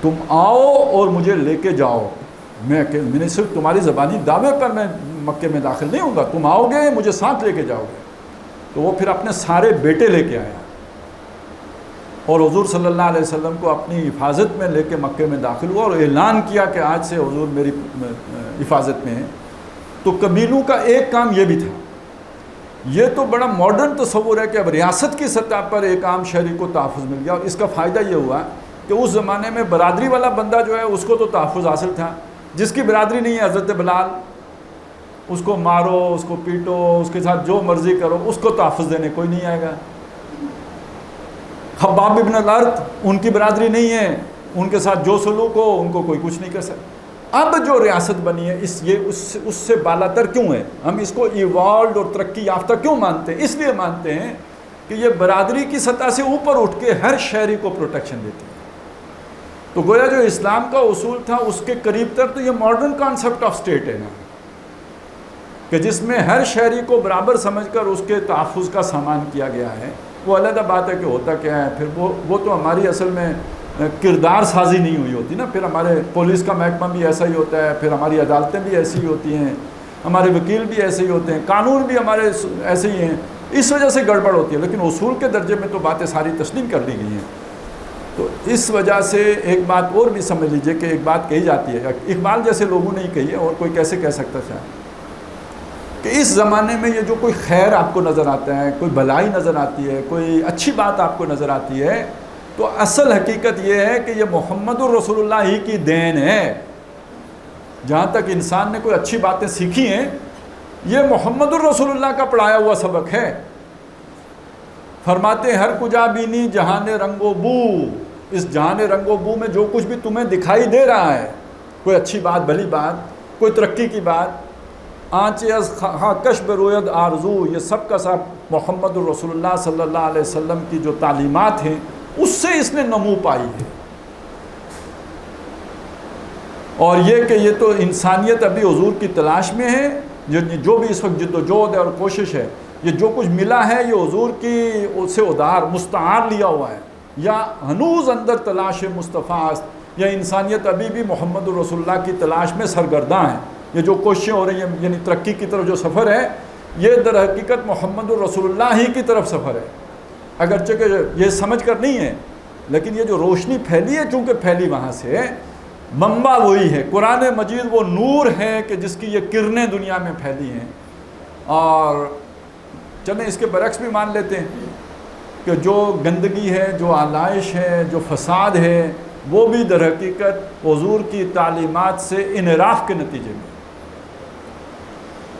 تم آؤ اور مجھے لے کے جاؤ، میں نے صرف تمہاری زبانی دعوے پر میں مکے میں داخل نہیں ہوں گا، تم آؤ گے مجھے ساتھ لے کے جاؤ گے۔ تو وہ پھر اپنے سارے بیٹے لے کے آیا اور حضور صلی اللہ علیہ وسلم کو اپنی حفاظت میں لے کے مکے میں داخل ہوا اور اعلان کیا کہ آج سے حضور میری حفاظت میں ہیں۔ تو قبیلوں کا ایک کام یہ بھی تھا، یہ تو بڑا ماڈرن تصور ہے کہ اب ریاست کی سطح پر ایک عام شہری کو تحفظ مل گیا، اور اس کا فائدہ یہ ہوا کہ اس زمانے میں برادری والا بندہ جو ہے اس کو تو تحفظ حاصل تھا، جس کی برادری نہیں ہے حضرت بلال، اس کو مارو، اس کو پیٹو، اس کے ساتھ جو مرضی کرو، اس کو تحفظ دینے کوئی نہیں آئے گا۔ خباب ابن الارت ان کی برادری نہیں ہے، ان کے ساتھ جو سلوک ہو ان کو کوئی کچھ نہیں کر سکتا. اب جو ریاست بنی ہے اس سے بالا تر کیوں ہے؟ ہم اس کو ایوالوڈ اور ترقی یافتہ کیوں مانتے ہیں؟ اس لیے مانتے ہیں کہ یہ برادری کی سطح سے اوپر اٹھ کے ہر شہری کو پروٹیکشن دیتی ہے. تو گویا جو اسلام کا اصول تھا اس کے قریب تر تو یہ ماڈرن کانسیپٹ آف اسٹیٹ ہے نا، کہ جس میں ہر شہری کو برابر سمجھ کر اس کے تحفظ کا سامان کیا گیا ہے. وہ علیحدہ بات ہے کہ ہوتا کیا ہے پھر وہ تو ہماری اصل میں کردار سازی نہیں ہوئی ہوتی نا. پھر ہمارے پولیس کا محکمہ بھی ایسا ہی ہوتا ہے، پھر ہماری عدالتیں بھی ایسی ہی ہوتی ہیں، ہمارے وکیل بھی ایسے ہی ہوتے ہیں، قانون بھی ہمارے ایسے ہی ہیں. اس وجہ سے گڑبڑ ہوتی ہے. لیکن اصول کے درجے میں تو باتیں ساری تسلیم کر دی گئی ہیں. تو اس وجہ سے ایک بات اور بھی سمجھ لیجئے کہ ایک بات کہی جاتی ہے، اقبال جیسے لوگوں نے ہی کہی ہے، اور کوئی کیسے کہہ سکتا تھا کہ اس زمانے میں یہ جو کوئی خیر آپ کو نظر آتا ہے، کوئی بھلائی نظر آتی ہے، کوئی اچھی بات آپ کو نظر آتی ہے، تو اصل حقیقت یہ ہے کہ یہ محمد الرسول اللہ ہی کی دین ہے. جہاں تک انسان نے کوئی اچھی باتیں سیکھی ہیں یہ محمد الرسول اللہ کا پڑھایا ہوا سبق ہے. فرماتے ہیں ہر کجا بینی جہان رنگ و بو، اس جہان رنگ و بو میں جو کچھ بھی تمہیں دکھائی دے رہا ہے، کوئی اچھی بات، بھلی بات، کوئی ترقی کی بات، آنچے از کش بروید آرزو، یہ سب کا سب محمد الرسول اللہ صلی اللہ علیہ وسلم کی جو تعلیمات ہیں اس سے اس نے نمو پائی ہے. اور یہ کہ یہ تو انسانیت ابھی حضور کی تلاش میں ہے. جو بھی اس وقت جد و جہد ہے اور کوشش ہے، یہ جو کچھ ملا ہے یہ حضور کی سے ادھار مستعار لیا ہوا ہے، یا ہنوز اندر تلاش مصطفیٰ است، یا انسانیت ابھی بھی محمد الرسول اللہ کی تلاش میں سرگرداں ہے. یہ جو کوششیں ہو رہی ہیں یعنی ترقی کی طرف جو سفر ہے یہ در حقیقت محمد الرسول اللہ ہی کی طرف سفر ہے. اگرچہ کہ یہ سمجھ کر نہیں ہے، لیکن یہ جو روشنی پھیلی ہے چونکہ پھیلی وہاں سے، منبع وہی ہے. قرآن مجید وہ نور ہے کہ جس کی یہ کرنیں دنیا میں پھیلی ہیں. اور چلیں اس کے برعکس بھی مان لیتے ہیں کہ جو گندگی ہے، جو آلائش ہے، جو فساد ہے، وہ بھی در حقیقت حضور کی تعلیمات سے انحراف کے نتیجے میں.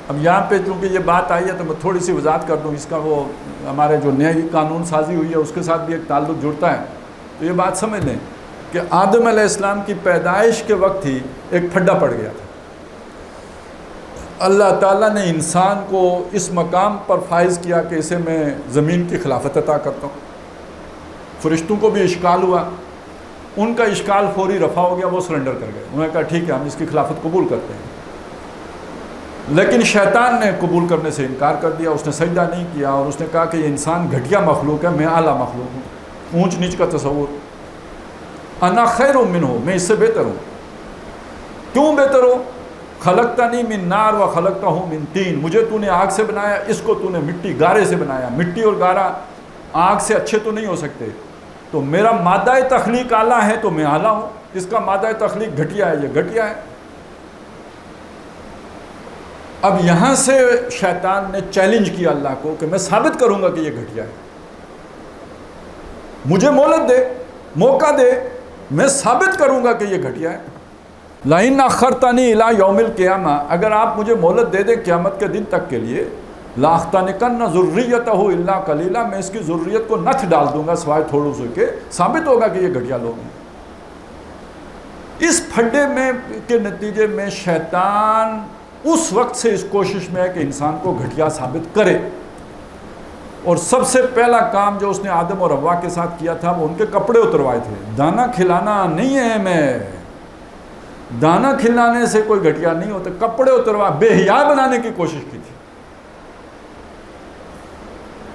اب یہاں پہ چونکہ یہ بات آئی ہے تو میں تھوڑی سی وضاحت کر دوں. اس کا وہ ہمارے جو نئی قانون سازی ہوئی ہے اس کے ساتھ بھی ایک تعلق جڑتا ہے. تو یہ بات سمجھ لیں کہ آدم علیہ السلام کی پیدائش کے وقت ہی ایک پھڈا پڑ گیا تھا. اللہ تعالیٰ نے انسان کو اس مقام پر فائز کیا کہ اسے میں زمین کی خلافت عطا کرتا ہوں. فرشتوں کو بھی اشکال ہوا، ان کا اشکال فوری رفع ہو گیا، وہ سرنڈر کر گئے. انہوں نے کہا ٹھیک ہے ہم اس کی خلافت قبول کرتے ہیں. لیکن شیطان نے قبول کرنے سے انکار کر دیا، اس نے سجدہ نہیں کیا، اور اس نے کہا کہ یہ انسان گھٹیا مخلوق ہے، میں اعلیٰ مخلوق ہوں. اونچ نیچ کا تصور، انا خیر منہ، میں اس سے بہتر ہوں. کیوں بہتر ہو؟ خلقتنی من نار و خلقتہ من طین، مجھے تو نے آگ سے بنایا، اس کو تو نے مٹی گارے سے بنایا. مٹی اور گارا آگ سے اچھے تو نہیں ہو سکتے. تو میرا مادہ تخلیق اعلیٰ ہے تو میں اعلیٰ ہوں، اس کا مادہ تخلیق گھٹیا ہے، یہ گھٹیا ہے. اب یہاں سے شیطان نے چیلنج کیا اللہ کو کہ میں ثابت کروں گا کہ یہ گھٹیا ہے. مجھے مہلت دے، موقع دے، میں ثابت کروں گا کہ یہ گھٹیا ہے. لَإِنْ أَخَّرْتَنِي إِلَىٰ يَوْمِ الْقِيَامَةِ، اگر آپ مجھے مہلت دے دیں قیامت کے دن تک کے لیے، لَأَخْتَنِكَنَّ ذُرِّيَّتَهُ إِلَّا قَلِيلًا، میں اس کی ذریت کو نتھ ڈال دوں گا سوائے تھوڑوں سے کے. ثابت ہوگا کہ یہ گھٹیا لوگ ہیں. اس پھڈے میں کے نتیجے میں شیطان اس وقت سے اس کوشش میں ہے کہ انسان کو گھٹیا ثابت کرے. اور سب سے پہلا کام جو اس نے آدم اور حوا کے ساتھ کیا تھا وہ ان کے کپڑے اتروائے تھے. دانا کھلانا نہیں ہے، میں دانا کھلانے سے کوئی گھٹیا نہیں ہوتا. کپڑے اتروا، بے حیا بنانے کی کوشش کی تھی.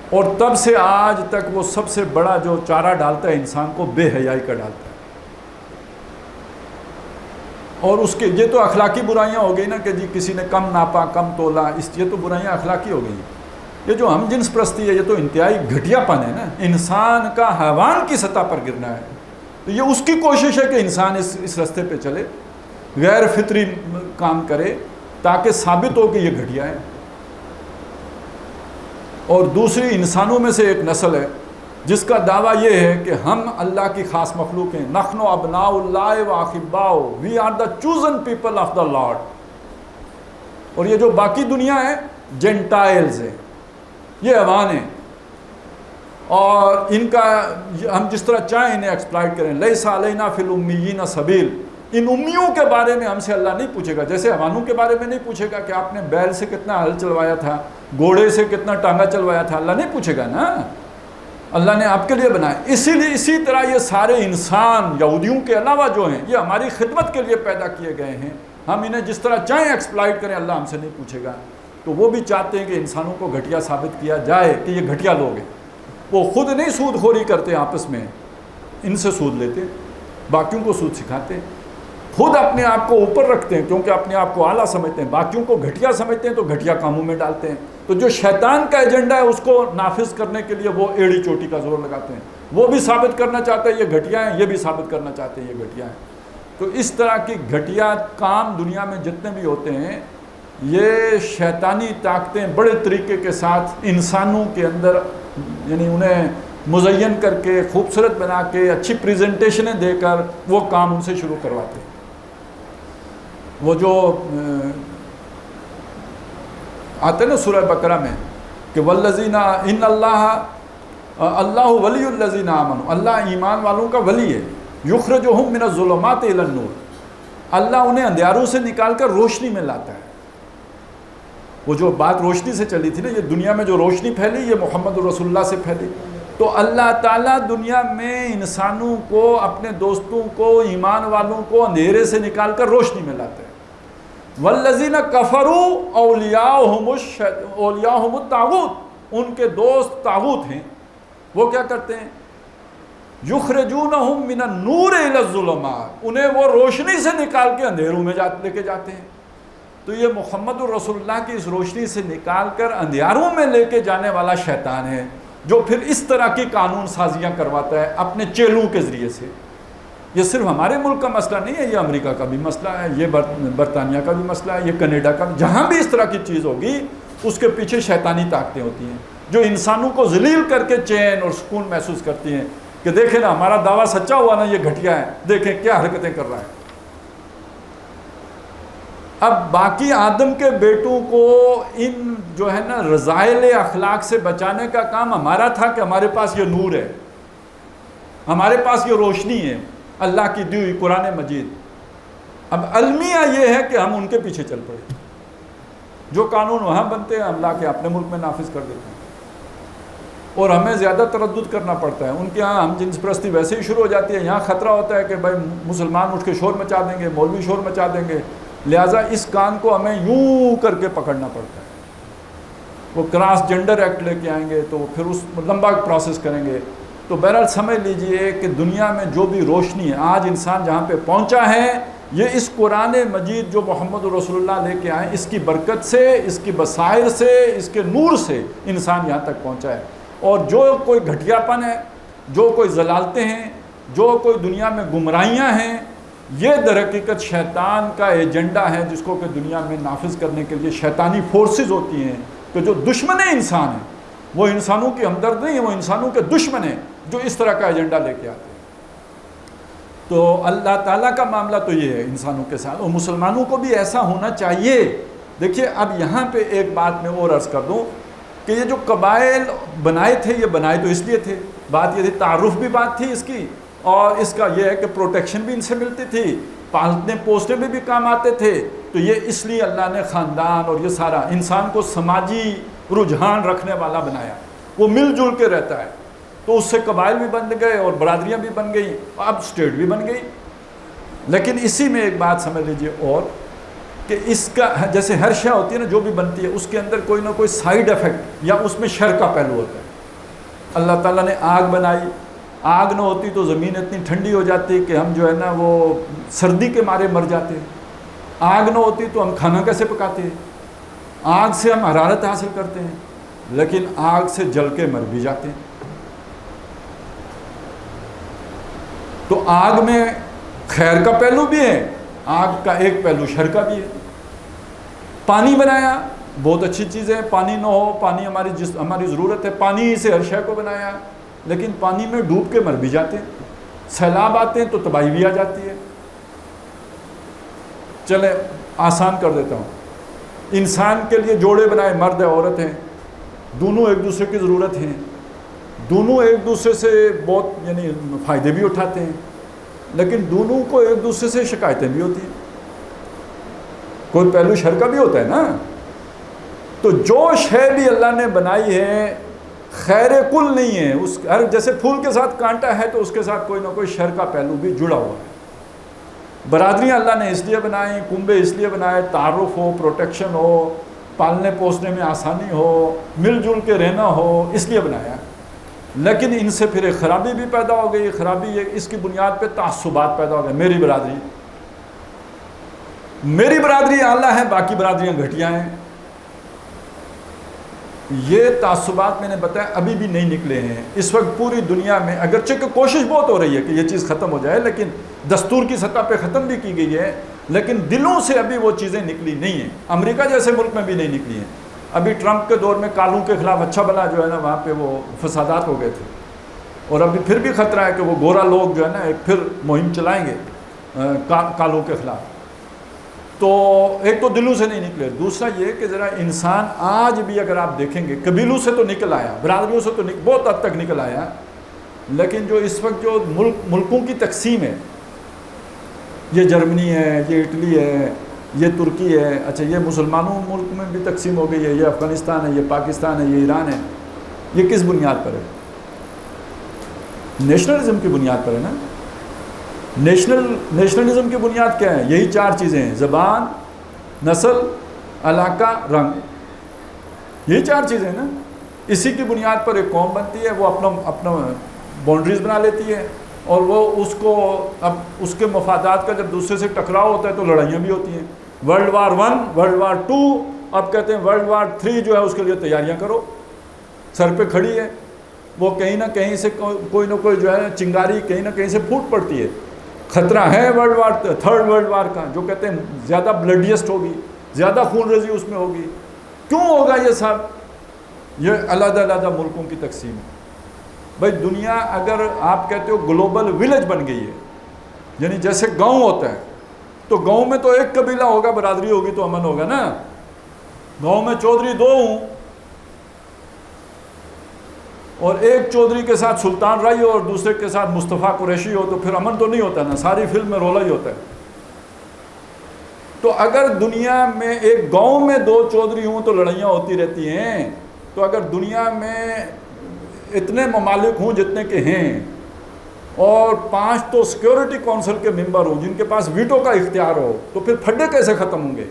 اور تب سے آج تک وہ سب سے بڑا جو چارہ ڈالتا ہے انسان کو، بے حیائی کا ڈالتا ہے. اور اس کے یہ تو اخلاقی برائیاں ہو گئی نا کہ جی کسی نے کم ناپا، کم تولا، یہ تو برائیاں اخلاقی ہو گئی. یہ جو ہم جنس پرستی ہے یہ تو انتہائی گھٹیا پن ہے نا. انسان کا حیوان کی سطح پر گرنا ہے. تو یہ اس کی کوشش ہے کہ انسان اس رستے پہ چلے، غیر فطری کام کرے تاکہ ثابت ہو کہ یہ گھٹیا ہے. اور دوسری انسانوں میں سے ایک نسل ہے جس کا دعویٰ یہ ہے کہ ہم اللہ کی خاص مخلوق ہیں. نحن ابناء اللہ و احباؤ، we are the chosen people of the Lord. اور یہ جو باقی دنیا ہے جینٹائلز ہیں، یہ عوان ہیں. اور ان کا ہم جس طرح چاہیں انہیں ایکسپلائٹ کریں. لیس علینا فی الامیین سبیل. ان امیوں کے بارے میں ہم سے اللہ نہیں پوچھے گا، جیسے حیوانوں کے بارے میں نہیں پوچھے گا کہ آپ نے بیل سے کتنا ہل چلوایا تھا، گھوڑے سے کتنا ٹانگا چلوایا تھا، اللہ نہیں پوچھے گا نا. اللہ نے آپ کے لیے بنایا. اسی طرح یہ سارے انسان یہودیوں کے علاوہ جو ہیں یہ ہماری خدمت کے لیے پیدا کیے گئے ہیں. ہم انہیں جس طرح چاہیں ایکسپلائٹ کریں، اللہ ہم سے نہیں پوچھے گا. تو وہ بھی چاہتے ہیں کہ انسانوں کو گھٹیا ثابت کیا جائے کہ یہ گھٹیا لوگ ہیں. وہ خود نہیں سود خوری کرتے آپس میں، ان سے سود لیتے، باقیوں کو سود سکھاتے. خود اپنے آپ کو اوپر رکھتے ہیں کیونکہ اپنے آپ کو اعلیٰ سمجھتے ہیں، باقیوں کو گھٹیا سمجھتے ہیں تو گھٹیا کاموں میں ڈالتے ہیں. تو جو شیطان کا ایجنڈا ہے اس کو نافذ کرنے کے لیے وہ ایڑی چوٹی کا زور لگاتے ہیں. وہ بھی ثابت کرنا چاہتے ہیں یہ گھٹیا ہیں، یہ بھی ثابت کرنا چاہتے ہیں یہ گھٹیا ہیں. تو اس طرح کی گھٹیا کام دنیا میں جتنے بھی ہوتے ہیں یہ شیطانی طاقتیں بڑے طریقے کے ساتھ انسانوں کے اندر، یعنی انہیں مزین کر کے خوبصورت بنا کے اچھی پریزنٹیشنیں دے کر وہ کام ان سے شروع کرواتے ہیں. وہ جو آتے نا سورہ بقرہ میں کہ والذین ان اللہ ولی الذین آمنوا، اللہ ایمان والوں کا ولی ہے. یخرجہم من الظلمات الی النور، اللہ انہیں اندھیاروں سے نکال کر روشنی میں لاتا ہے. وہ جو بات روشنی سے چلی تھی نا، یہ دنیا میں جو روشنی پھیلی یہ محمد رسول اللہ سے پھیلی. تو اللہ تعالیٰ دنیا میں انسانوں کو، اپنے دوستوں کو، ایمان والوں کو اندھیرے سے نکال کر روشنی میں لاتا ہے. والذین کفروا اولیاءہم الطاغوت، ان کے دوست طاغوت ہیں. وہ کیا کرتے ہیں؟ یخرجونہم من النور الی الظلمات، انہیں وہ روشنی سے نکال کے اندھیروں میں لے کے جاتے ہیں. تو یہ محمد الرسول اللہ کی اس روشنی سے نکال کر اندھیاروں میں لے کے جانے والا شیطان ہے، جو پھر اس طرح کی قانون سازیاں کرواتا ہے اپنے چیلوں کے ذریعے سے. یہ صرف ہمارے ملک کا مسئلہ نہیں ہے، یہ امریکہ کا بھی مسئلہ ہے، یہ برطانیہ کا بھی مسئلہ ہے، یہ کینیڈا کا بھی. جہاں بھی اس طرح کی چیز ہوگی اس کے پیچھے شیطانی طاقتیں ہوتی ہیں جو انسانوں کو ذلیل کر کے چین اور سکون محسوس کرتی ہیں کہ دیکھیں نا ہمارا دعویٰ سچا ہوا نا، یہ گھٹیا ہے، دیکھیں کیا حرکتیں کر رہا ہے. اب باقی آدم کے بیٹوں کو ان جو ہے نا رذائل اخلاق سے بچانے کا کام ہمارا تھا کہ ہمارے پاس یہ نور ہے، ہمارے پاس یہ روشنی ہے اللہ کی دی ہوئی قرآن مجید. اب المیہ یہ ہے کہ ہم ان کے پیچھے چل پڑے، جو قانون وہاں بنتے ہیں ہم لا کے اپنے ملک میں نافذ کر دیتے ہیں، اور ہمیں زیادہ تردد کرنا پڑتا ہے. ان کے ہاں ہم جنس پرستی ویسے ہی شروع ہو جاتی ہے، یہاں خطرہ ہوتا ہے کہ بھائی مسلمان اٹھ کے شور مچا دیں گے، مولوی شور مچا دیں گے، لہٰذا اس کان کو ہمیں یوں کر کے پکڑنا پڑتا ہے. وہ کراس جنڈر ایکٹ لے کے آئیں گے تو پھر اس لمبا پروسیس کریں گے. تو بہرحال سمجھ لیجئے کہ دنیا میں جو بھی روشنی ہے آج انسان جہاں پہ پہنچا ہے یہ اس قرآن مجید جو محمد رسول اللہ لے کے آئے، اس کی برکت سے، اس کی بصائر سے، اس کے نور سے انسان یہاں تک پہنچا ہے. اور جو کوئی گھٹیا پن ہے، جو کوئی ضلالتیں ہیں، جو کوئی دنیا میں گمراہیاں ہیں، یہ در حقیقت شیطان کا ایجنڈا ہے جس کو کہ دنیا میں نافذ کرنے کے لیے شیطانی فورسز ہوتی ہیں کہ جو دشمن انسان ہیں، وہ انسانوں کی ہمدرد نہیں ہیں، وہ انسانوں کے دشمن ہیں جو اس طرح کا ایجنڈا لے کے آتے ہیں. تو اللہ تعالیٰ کا معاملہ تو یہ ہے انسانوں کے ساتھ، اور مسلمانوں کو بھی ایسا ہونا چاہیے. دیکھیے اب یہاں پہ ایک بات میں اور عرض کر دوں کہ یہ جو قبائل بنائے تھے یہ بنائے تو اس لیے تھے، بات یہ تھی تعارف بھی بات تھی اس کی، اور اس کا یہ ہے کہ پروٹیکشن بھی ان سے ملتی تھی، پالنے پوسنے میں بھی کام آتے تھے. تو یہ اس لیے اللہ نے خاندان اور یہ سارا انسان کو سماجی رجحان رکھنے والا بنایا، وہ مل جل کے رہتا ہے. تو اس سے قبائل بھی بن گئے اور برادریاں بھی بن گئی، اب اسٹیٹ بھی بن گئی. لیکن اسی میں ایک بات سمجھ لیجئے اور کہ اس کا جیسے ہر شے ہوتی ہے نا جو بھی بنتی ہے اس کے اندر کوئی نہ کوئی سائیڈ ایفیکٹ یا اس میں شر کا پہلو ہوتا ہے. اللہ تعالیٰ نے آگ بنائی، آگ نہ ہوتی تو زمین اتنی ٹھنڈی ہو جاتی کہ ہم جو ہے نا وہ سردی کے مارے مر جاتے. آگ نہ ہوتی تو ہم کھانا کیسے پکاتے؟ آگ سے ہم حرارت حاصل کرتے ہیں، لیکن آگ سے جل کے مر بھی جاتے ہیں. تو آگ میں خیر کا پہلو بھی ہے، آگ کا ایک پہلو شر کا بھی ہے. پانی بنایا، بہت اچھی چیز ہے، پانی نہ ہو، پانی ہماری ضرورت ہے، پانی سے ہر شے کو بنایا، لیکن پانی میں ڈوب کے مر بھی جاتے ہیں. سیلاب آتے ہیں تو تباہی بھی آ جاتی ہے. چلے آسان کر دیتا ہوں، انسان کے لیے جوڑے بنائے، مرد ہے عورت ہیں، دونوں ایک دوسرے کی ضرورت ہیں، دونوں ایک دوسرے سے بہت یعنی فائدے بھی اٹھاتے ہیں، لیکن دونوں کو ایک دوسرے سے شکایتیں بھی ہوتی ہیں، کوئی پہلو شر کا بھی ہوتا ہے نا۔ تو جو شے بھی اللہ نے بنائی ہے خیر کل نہیں ہے، اس ہر جیسے پھول کے ساتھ کانٹا ہے تو اس کے ساتھ کوئی نہ کوئی شر کا پہلو بھی جڑا ہوا ہے۔ برادریاں اللہ نے اس لیے بنائیں، کنبے اس لیے بنائے تعارف ہو، پروٹیکشن ہو، پالنے پوسنے میں آسانی ہو، مل جل کے رہنا ہو، اس لیے بنایا۔ لیکن ان سے پھر ایک خرابی بھی پیدا ہو گئی، خرابی اس کی بنیاد پہ تعصبات پیدا ہو گئے، میری برادری اعلیٰ ہے، باقی برادریاں گھٹیا ہیں۔ یہ تعصبات میں نے بتایا ابھی بھی نہیں نکلے ہیں اس وقت پوری دنیا میں، اگرچہ کہ کوشش بہت ہو رہی ہے کہ یہ چیز ختم ہو جائے، لیکن دستور کی سطح پہ ختم بھی کی گئی ہے، لیکن دلوں سے ابھی وہ چیزیں نکلی نہیں ہیں۔ امریکہ جیسے ملک میں بھی نہیں نکلی ہیں۔ ابھی ٹرمپ کے دور میں کالوں کے خلاف اچھا بلا جو ہے نا وہاں پہ وہ فسادات ہو گئے تھے، اور ابھی پھر بھی خطرہ ہے کہ وہ گورا لوگ جو ہے نا ایک پھر مہم چلائیں گے کالوں کے خلاف۔ تو ایک تو دلوں سے نہیں نکلے، دوسرا یہ کہ ذرا انسان آج بھی اگر آپ دیکھیں گے قبیلوں سے تو نکل آیا، برادریوں سے تو بہت حد تک نکل آیا، لیکن جو اس وقت جو ملکوں کی تقسیم ہے، یہ جرمنی ہے، یہ اٹلی ہے، یہ ترکی ہے، اچھا یہ مسلمانوں ملک میں بھی تقسیم ہو گئی ہے، یہ افغانستان ہے، یہ پاکستان ہے، یہ ایران ہے، یہ کس بنیاد پر ہے؟ نیشنلزم کی بنیاد پر ہے نا۔ نیشنلزم کی بنیاد کیا ہے؟ یہی چار چیزیں ہیں، زبان، نسل، علاقہ، رنگ، یہی چار چیزیں ہیں نا۔ اسی کی بنیاد پر ایک قوم بنتی ہے، وہ اپنا باؤنڈریز بنا لیتی ہے، اور وہ اس کو اب اس کے مفادات کا جب دوسرے سے ٹکراؤ ہوتا ہے تو لڑائیاں بھی ہوتی ہیں۔ ورلڈ وار 1، ورلڈ وار 2، اب کہتے ہیں ورلڈ وار 3 جو ہے اس کے لیے تیاریاں کرو، سر پہ کھڑی ہے، وہ کہیں نہ کہیں سے کوئی نہ کوئی جو ہے چنگاری کہیں نہ کہیں سے پھوٹ پڑتی ہے۔ خطرہ ہے ورلڈ وار 3 ورلڈ وار کا، جو کہتے ہیں زیادہ بلڈیسٹ ہوگی، زیادہ خون ریزی اس میں ہوگی۔ کیوں ہوگا یہ سب؟ یہ علیحدہ علیحدہ ملکوں کی تقسیم ہے۔ بھائی دنیا اگر آپ کہتے ہو گلوبل ولیج بن گئی ہے، یعنی جیسے گاؤں ہوتا ہے، تو گاؤں میں تو ایک قبیلہ ہوگا، برادری ہوگی تو امن ہوگا نا۔ گاؤں میں چودھری 2 ہوں اور ایک چودھری کے ساتھ سلطان رائی ہو اور دوسرے کے ساتھ مصطفیٰ قریشی ہو تو پھر امن تو نہیں ہوتا نا، ساری فلم میں رولا ہی ہوتا ہے۔ تو اگر دنیا میں ایک گاؤں میں 2 چودھری ہوں تو لڑائیاں ہوتی رہتی ہیں، تو اگر دنیا میں اتنے ممالک ہوں جتنے کے ہیں، اور 5 تو سیکیورٹی کونسل کے ممبر ہوں جن کے پاس ویٹو کا اختیار ہو، تو پھر پھڈے کیسے ختم ہوں گے؟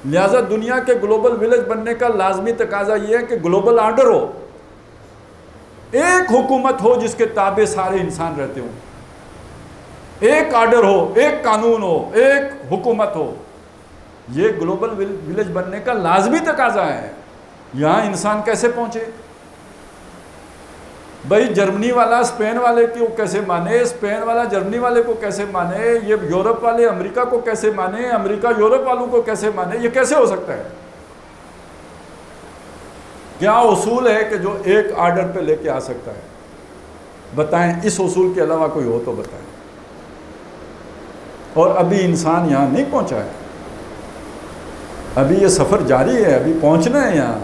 لہٰذا دنیا کے گلوبل ولیج بننے کا لازمی تقاضا یہ ہے کہ گلوبل آرڈر ہو، ایک حکومت ہو جس کے تابع سارے انسان رہتے ہوں، ایک آرڈر ہو، ایک قانون ہو، ایک حکومت ہو۔ یہ گلوبل ولیج بننے کا لازمی تقاضا ہے۔ یہاں انسان کیسے پہنچے؟ بھائی جرمنی والا اسپین والے کو کیسے مانے، اسپین والا جرمنی والے کو کیسے مانے، یہ یورپ والے امریکہ کو کیسے مانے، امریکہ یورپ والوں کو کیسے مانے؟ یہ کیسے ہو سکتا ہے؟ کیا اصول ہے کہ جو ایک آرڈر پہ لے کے آ سکتا ہے؟ بتائیں، اس اصول کے علاوہ کوئی ہو تو بتائیں۔ اور ابھی انسان یہاں نہیں پہنچا ہے، ابھی یہ سفر جاری ہے، ابھی پہنچنا ہے یہاں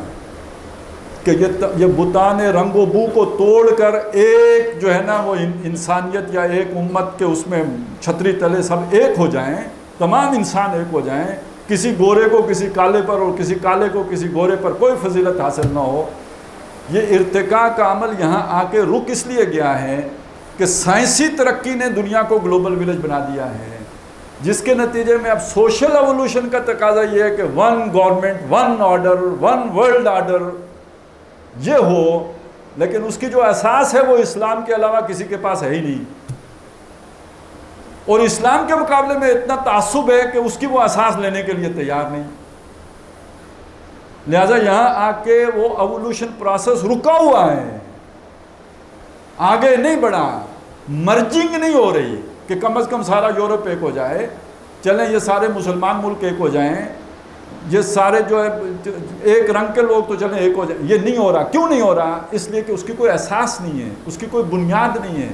کہ یہ بتان رنگ و بو کو توڑ کر ایک جو ہے نا وہ انسانیت یا ایک امت کے اس میں چھتری تلے سب ایک ہو جائیں، تمام انسان ایک ہو جائیں، کسی گورے کو کسی کالے پر اور کسی کالے کو کسی گورے پر کوئی فضیلت حاصل نہ ہو۔ یہ ارتقاء کا عمل یہاں آ کے رک اس لیے گیا ہے کہ سائنسی ترقی نے دنیا کو گلوبل ولیج بنا دیا ہے، جس کے نتیجے میں اب سوشل ایوولوشن کا تقاضا یہ ہے کہ 1 گورنمنٹ، 1 آرڈر، 1 ورلڈ آرڈر یہ ہو، لیکن اس کی جو اساس ہے وہ اسلام کے علاوہ کسی کے پاس ہے ہی نہیں، اور اسلام کے مقابلے میں اتنا تعصب ہے کہ اس کی وہ اساس لینے کے لیے تیار نہیں۔ لہذا یہاں آ کے وہ ایوولوشن پروسیس رکا ہوا ہے، آگے نہیں بڑھا، مرجنگ نہیں ہو رہی کہ کم از کم سارا یورپ ایک ہو جائے، چلیں یہ سارے مسلمان ملک ایک ہو جائیں، یہ سارے جو ہے ایک رنگ کے لوگ تو چلیں ایک ہو جائیں۔ یہ نہیں ہو رہا۔ کیوں نہیں ہو رہا؟ اس لیے کہ اس کی کوئی اساس نہیں ہے، اس کی کوئی بنیاد نہیں ہے،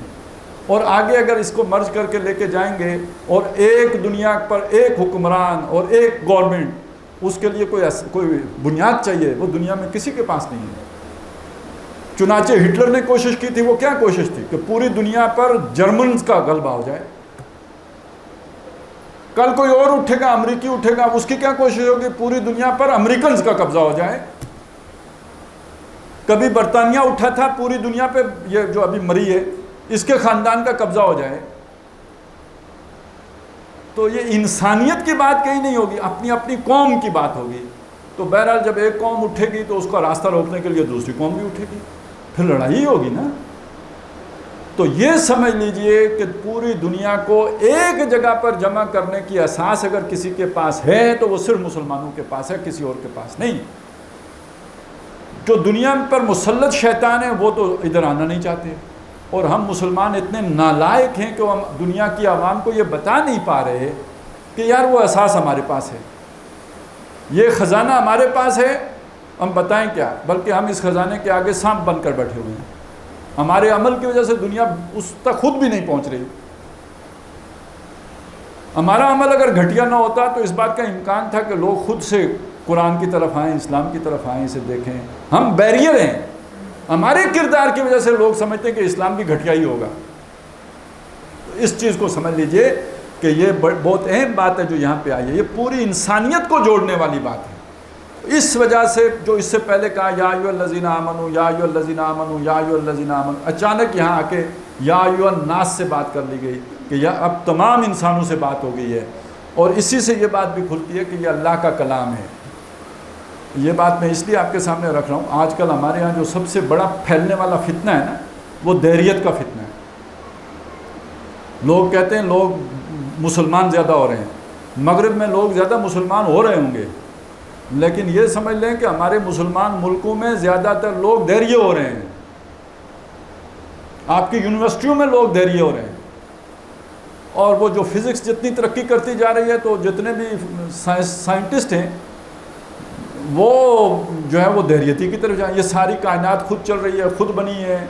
اور آگے اگر اس کو مرج کر کے لے کے جائیں گے اور ایک دنیا پر ایک حکمران اور ایک گورنمنٹ، اس کے لیے کوئی بنیاد چاہیے، وہ دنیا میں کسی کے پاس نہیں ہے۔ چنانچہ ہٹلر نے کوشش کی تھی، وہ کیا کوشش تھی کہ پوری دنیا پر جرمنز کا غلبہ ہو جائے. کل کوئی اور اٹھے گا، امریکی اٹھے گا، اس کی کیا کوشش ہوگی؟ پوری دنیا پر امریکنز کا قبضہ ہو جائے. کبھی برطانیہ اٹھا تھا، پوری دنیا پہ یہ جو ابھی مری ہے اس کے خاندان کا قبضہ ہو جائے. تو یہ انسانیت کی بات کہیں نہیں ہوگی، اپنی اپنی قوم کی بات ہوگی. تو بہرحال جب ایک قوم اٹھے گی تو اس کا راستہ روکنے کے لیے دوسری قوم بھی اٹھے گی، پھر لڑائی ہوگی نا. تو یہ سمجھ لیجئے کہ پوری دنیا کو ایک جگہ پر جمع کرنے کی اساس اگر کسی کے پاس ہے تو وہ صرف مسلمانوں کے پاس ہے، کسی اور کے پاس نہیں. جو دنیا پر مسلط شیطان ہیں وہ تو ادھر آنا نہیں چاہتے، اور ہم مسلمان اتنے نالائق ہیں کہ ہم دنیا کی عوام کو یہ بتا نہیں پا رہے کہ یار وہ اساس ہمارے پاس ہے، یہ خزانہ ہمارے پاس ہے، ہم بتائیں کیا؟ بلکہ ہم اس خزانے کے آگے سانپ بن کر بیٹھے ہوئے ہیں. ہمارے عمل کی وجہ سے دنیا اس تک خود بھی نہیں پہنچ رہی. ہمارا عمل اگر گھٹیا نہ ہوتا تو اس بات کا امکان تھا کہ لوگ خود سے قرآن کی طرف آئیں، اسلام کی طرف آئیں، اسے دیکھیں. ہم بیریئر ہیں، ہمارے کردار کی وجہ سے لوگ سمجھتے ہیں کہ اسلام بھی گھٹیا ہی ہوگا. اس چیز کو سمجھ لیجئے کہ یہ بہت اہم بات ہے جو یہاں پہ آئی ہے، یہ پوری انسانیت کو جوڑنے والی بات ہے. اس وجہ سے جو اس سے پہلے کہا یا ایھا الذین آمنوا یا ایھا الذین آمنوا یا ایھا الذین آمنوا، اچانک یہاں آ کے یا ایھا الناس سے بات کر لی گئی کہ اب تمام انسانوں سے بات ہو گئی ہے. اور اسی سے یہ بات بھی کھلتی ہے کہ یہ اللہ کا کلام ہے. یہ بات میں اس لیے آپ کے سامنے رکھ رہا ہوں، آج کل ہمارے ہاں جو سب سے بڑا پھیلنے والا فتنہ ہے نا، وہ دیریت کا فتنہ ہے. لوگ کہتے ہیں لوگ مسلمان زیادہ ہو رہے ہیں، مغرب میں لوگ زیادہ مسلمان ہو رہے ہوں گے، لیکن یہ سمجھ لیں کہ ہمارے مسلمان ملکوں میں زیادہ تر لوگ دیریے ہو رہے ہیں. آپ کی یونیورسٹیوں میں لوگ دیریے ہو رہے ہیں. اور وہ جو فزکس جتنی ترقی کرتی جا رہی ہے تو جتنے بھی سائنٹسٹ ہیں وہ جو ہے وہ دیریتی کی طرف جائیں. یہ ساری کائنات خود چل رہی ہے، خود بنی ہے،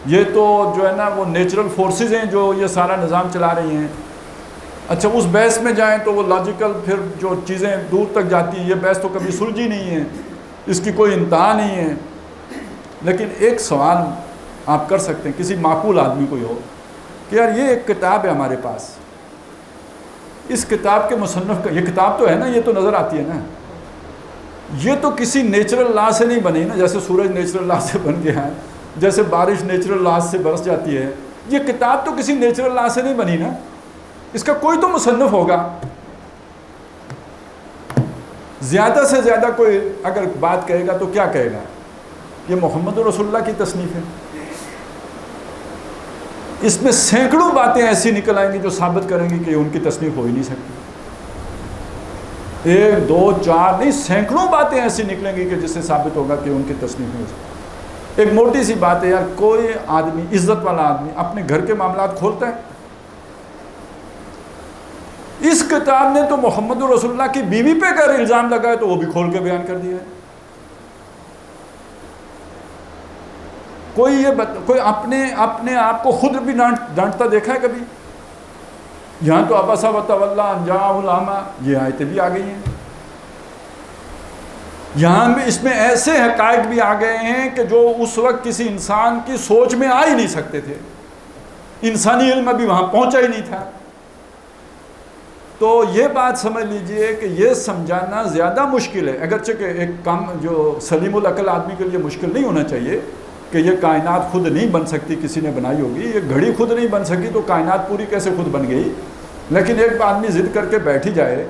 یہ تو جو ہے نا وہ نیچرل فورسز ہیں جو یہ سارا نظام چلا رہی ہیں. اچھا اس بحث میں جائیں تو وہ لاجیکل پھر جو چیزیں دور تک جاتی ہیں، یہ بحث تو کبھی سلجھی نہیں ہے، اس کی کوئی انتہا نہیں ہے. لیکن ایک سوال آپ کر سکتے ہیں کسی معقول آدمی کوئی ہو کہ یار یہ ایک کتاب ہے ہمارے پاس، اس کتاب کے مصنف کا یہ کتاب تو ہے نا، یہ تو نظر آتی ہے نا، یہ تو کسی نیچرل لا سے نہیں بنی نا، جیسے سورج نیچرل لا سے بن گیا ہے، جیسے بارش نیچرل لا سے برس جاتی ہے. یہ کتاب تو کسی نیچرل لا سے نہیں بنی نا، اس کا کوئی تو مصنف ہوگا. زیادہ سے زیادہ کوئی اگر بات کہے گا تو کیا کہے گا؟ یہ محمد رسول اللہ کی تصنیف ہے. اس میں سینکڑوں باتیں ایسی نکل آئیں گی جو ثابت کریں گی کہ ان کی تصنیف ہو ہی نہیں سکتی. 1 2 4 نہیں، سینکڑوں باتیں ایسی نکلیں گی کہ جس سے ثابت ہوگا کہ ان کی تصنیف نہیں ہو سکتی. ایک موٹی سی بات ہے یار، کوئی آدمی عزت والا آدمی اپنے گھر کے معاملات کھولتا ہے؟ اس کتاب نے تو محمد رسول اللہ کی بیوی پہ اگر الزام لگا ہے تو وہ بھی کھول کے بیان کر دیا ہے. کوئی اپنے آپ کو خود بھی ڈانٹتا دیکھا ہے کبھی؟ یہاں تو عبس وتولی ان جاءہ الاعمی، یہ آیتیں بھی آ گئی ہیں. یہاں بھی اس میں ایسے حقائق بھی آ گئے ہیں کہ جو اس وقت کسی انسان کی سوچ میں آ ہی نہیں سکتے تھے، انسانی علم ابھی وہاں پہنچا ہی نہیں تھا. تو یہ بات سمجھ لیجئے کہ یہ سمجھانا زیادہ مشکل ہے، اگرچہ کہ ایک کام جو سلیم العقل آدمی کے لیے مشکل نہیں ہونا چاہیے کہ یہ کائنات خود نہیں بن سکتی، کسی نے بنائی ہوگی. یہ گھڑی خود نہیں بن سکی تو کائنات پوری کیسے خود بن گئی؟ لیکن ایک آدمی ضد کر کے بیٹھ ہی جائے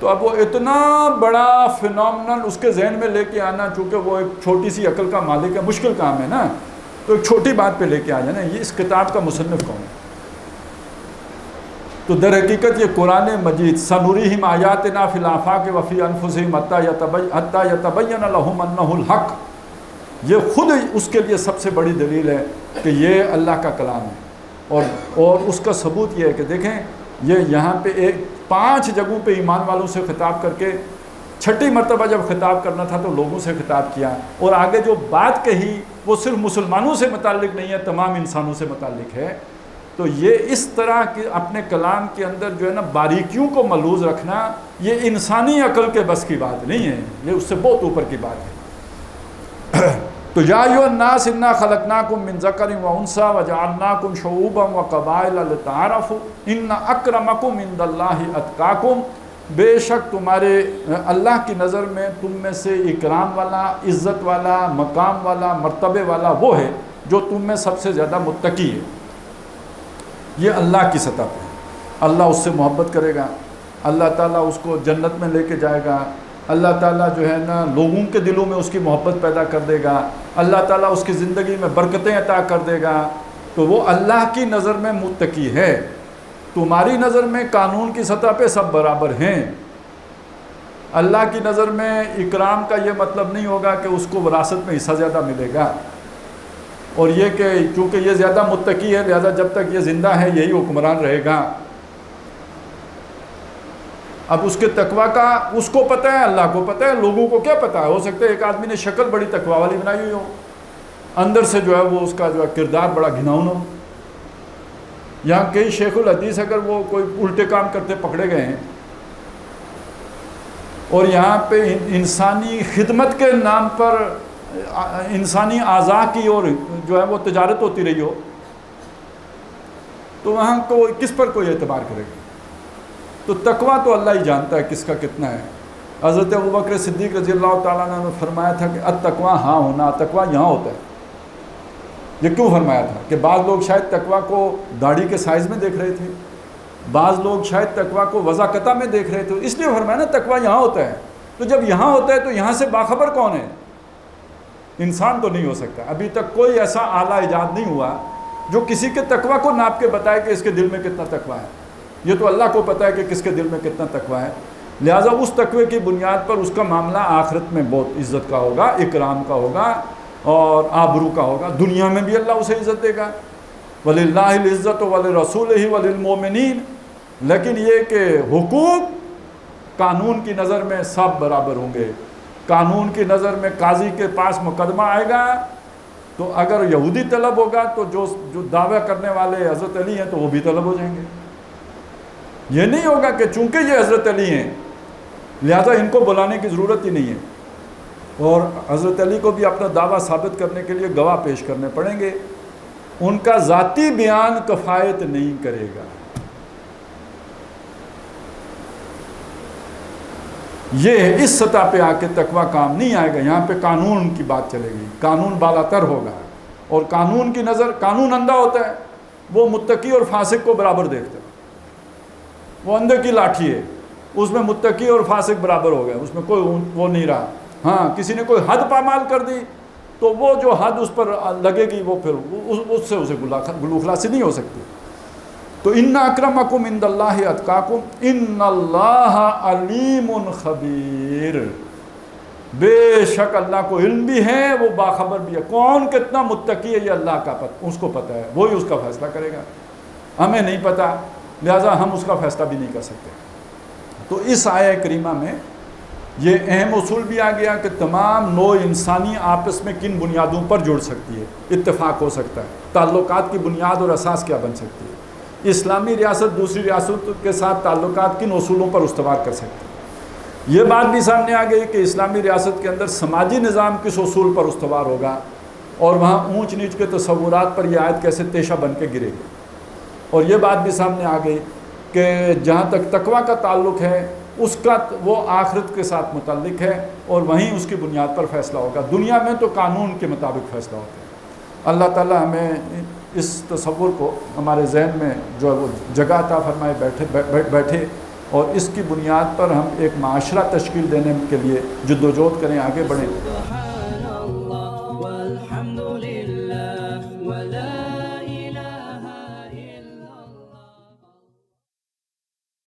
تو اب وہ اتنا بڑا فینومنل اس کے ذہن میں لے کے آنا، چونکہ وہ ایک چھوٹی سی عقل کا مالک ہے، مشکل کام ہے نا. تو ایک چھوٹی بات پہ لے کے آ جائے نا، یہ اس کتاب کا مصنف کون ہے؟ تو در حقیقت یہ قرآن مجید سنریہم آیاتنا فی الآفاق وفی انفسہم حتی یتبین لہم انہ الحق، یہ خود اس کے لیے سب سے بڑی دلیل ہے کہ یہ اللہ کا کلام ہے. اور اس کا ثبوت یہ ہے کہ دیکھیں یہ یہاں پہ 5 جگہوں پہ ایمان والوں سے خطاب کر کے 6ٹی مرتبہ جب خطاب کرنا تھا تو لوگوں سے خطاب کیا، اور آگے جو بات کہی وہ صرف مسلمانوں سے متعلق نہیں ہے، تمام انسانوں سے متعلق ہے. تو یہ اس طرح کی اپنے کلام کے اندر جو ہے نا باریکیوں کو ملحوظ رکھنا، یہ انسانی عقل کے بس کی بات نہیں ہے، یہ اس سے بہت اوپر کی بات ہے. تو یا ایھا الناس انا خلقناکم من ذکر و انثی وجعلناکم شعوبا وقبائل لتعارفوا ان اکرمکم عند اللہ اتقاکم، بے شک تمہارے اللہ کی نظر میں تم میں سے اکرام والا، عزت والا، مقام والا، مرتبے والا وہ ہے جو تم میں سب سے زیادہ متقی ہے۔ یہ اللہ کی سطح پہ ہے۔ اللہ اس سے محبت کرے گا، اللہ تعالیٰ اس کو جنت میں لے کے جائے گا، اللہ تعالیٰ جو ہے نا لوگوں کے دلوں میں اس کی محبت پیدا کر دے گا، اللہ تعالیٰ اس کی زندگی میں برکتیں عطا کر دے گا، تو وہ اللہ کی نظر میں متقی ہے۔ تمہاری نظر میں قانون کی سطح پہ سب برابر ہیں، اللہ کی نظر میں اکرام کا یہ مطلب نہیں ہوگا کہ اس کو وراثت میں حصہ زیادہ ملے گا، اور یہ کہ چونکہ یہ زیادہ متقی ہے لہذا جب تک یہ زندہ ہے یہی حکمران رہے گا۔ اب اس کے تقوی کا اس کو پتہ ہے، اللہ کو پتہ ہے، لوگوں کو کیا پتہ ہے؟ ہو سکتا ہے ایک آدمی نے شکل بڑی تقوی والی بنائی ہوئی ہو، اندر سے جو ہے وہ اس کا جو ہے کردار بڑا گھناؤن ہو۔ یہاں کئی شیخ الحدیث اگر وہ کوئی الٹے کام کرتے پکڑے گئے ہیں اور یہاں پہ انسانی خدمت کے نام پر انسانی اعضاء کی اور جو ہے وہ تجارت ہوتی رہی ہو، تو وہاں کو کس پر کوئی اعتبار کرے گا؟ تو تقویٰ تو اللہ ہی جانتا ہے کس کا کتنا ہے۔ حضرت ابوبکر صدیق رضی اللہ تعالیٰ عنہ نے فرمایا تھا کہ التقویٰ ہاں ہونا، تقویٰ یہاں ہوتا ہے۔ یہ کیوں فرمایا تھا؟ کہ بعض لوگ شاید تقویٰ کو داڑھی کے سائز میں دیکھ رہے تھے، بعض لوگ شاید تقویٰ کو وضاقتہ میں دیکھ رہے تھے، اس لیے فرمایا نا تقویٰ یہاں ہوتا ہے۔ تو جب یہاں ہوتا ہے تو یہاں سے باخبر کون ہے؟ انسان تو نہیں ہو سکتا۔ ابھی تک کوئی ایسا آلہ ایجاد نہیں ہوا جو کسی کے تقویٰ کو ناپ کے بتائے کہ اس کے دل میں کتنا تقویٰ ہے۔ یہ تو اللہ کو پتہ ہے کہ کس کے دل میں کتنا تقویٰ ہے، لہٰذا اس تقوی کی بنیاد پر اس کا معاملہ آخرت میں بہت عزت کا ہوگا، اکرام کا ہوگا اور آبرو کا ہوگا۔ دنیا میں بھی اللہ اسے عزت دے گا، وَلِلَّهِ الْعِزَّةُ وَلِرَسُولِهِ وَلِلْمُؤْمِنِينَ، لیکن یہ کہ حقوق قانون کی نظر میں سب برابر ہوں گے۔ قانون کی نظر میں قاضی کے پاس مقدمہ آئے گا تو اگر یہودی طلب ہوگا تو جو دعویٰ کرنے والے حضرت علی ہیں تو وہ بھی طلب ہو جائیں گے۔ یہ نہیں ہوگا کہ چونکہ یہ حضرت علی ہیں لہذا ان کو بلانے کی ضرورت ہی نہیں ہے، اور حضرت علی کو بھی اپنا دعویٰ ثابت کرنے کے لیے گواہ پیش کرنے پڑیں گے، ان کا ذاتی بیان کفایت نہیں کرے گا۔ یہ اس سطح پہ آ کے تقویٰ کام نہیں آئے گا، یہاں پہ قانون کی بات چلے گی، قانون بالا تر ہوگا، اور قانون کی نظر، قانون اندھا ہوتا ہے، وہ متقی اور فاسق کو برابر دیکھتا ہے، وہ اندھے کی لاٹھی ہے، اس میں متقی اور فاسق برابر ہو گئے، اس میں کوئی وہ نہیں رہا۔ ہاں کسی نے کوئی حد پامال کر دی تو وہ جو حد اس پر لگے گی وہ پھر اس سے اسے گلو خلاصی نہیں ہو سکتی۔ تو ان اکرمکم عند اللہ اتقاکم ان اللہ علیم خبیر، بے شک اللہ کو علم بھی ہے، وہ باخبر بھی ہے، کون کتنا متقی ہے یہ اللہ کا اس کو پتہ ہے، وہی اس کا فیصلہ کرے گا، ہمیں نہیں پتہ لہٰذا ہم اس کا فیصلہ بھی نہیں کر سکتے۔ تو اس آیہ کریمہ میں یہ اہم اصول بھی آ گیا کہ تمام نوع انسانی آپس میں کن بنیادوں پر جڑ سکتی ہے، اتفاق ہو سکتا ہے، تعلقات کی بنیاد اور اساس کیا بن سکتی ہے، اسلامی ریاست دوسری ریاست کے ساتھ تعلقات کن اصولوں پر استوار کر سکتی ہے۔ یہ بات بھی سامنے آ گئی کہ اسلامی ریاست کے اندر سماجی نظام کس اصول پر استوار ہوگا، اور وہاں اونچ نیچ کے تصورات پر یہ آیت کیسے تیشہ بن کے گرے گی۔ اور یہ بات بھی سامنے آ گئی کہ جہاں تک تقویٰ کا تعلق ہے اس کا وہ آخرت کے ساتھ متعلق ہے، اور وہیں اس کی بنیاد پر فیصلہ ہوگا، دنیا میں تو قانون کے مطابق فیصلہ ہوتا ہے۔ اللہ تعالیٰ ہمیں اس تصور کو ہمارے ذہن میں جو ہے وہ جگہ عطا فرمائے بیٹھے اور اس کی بنیاد پر ہم ایک معاشرہ تشکیل دینے کے لیے جد و جہد کریں، آگے بڑھیں۔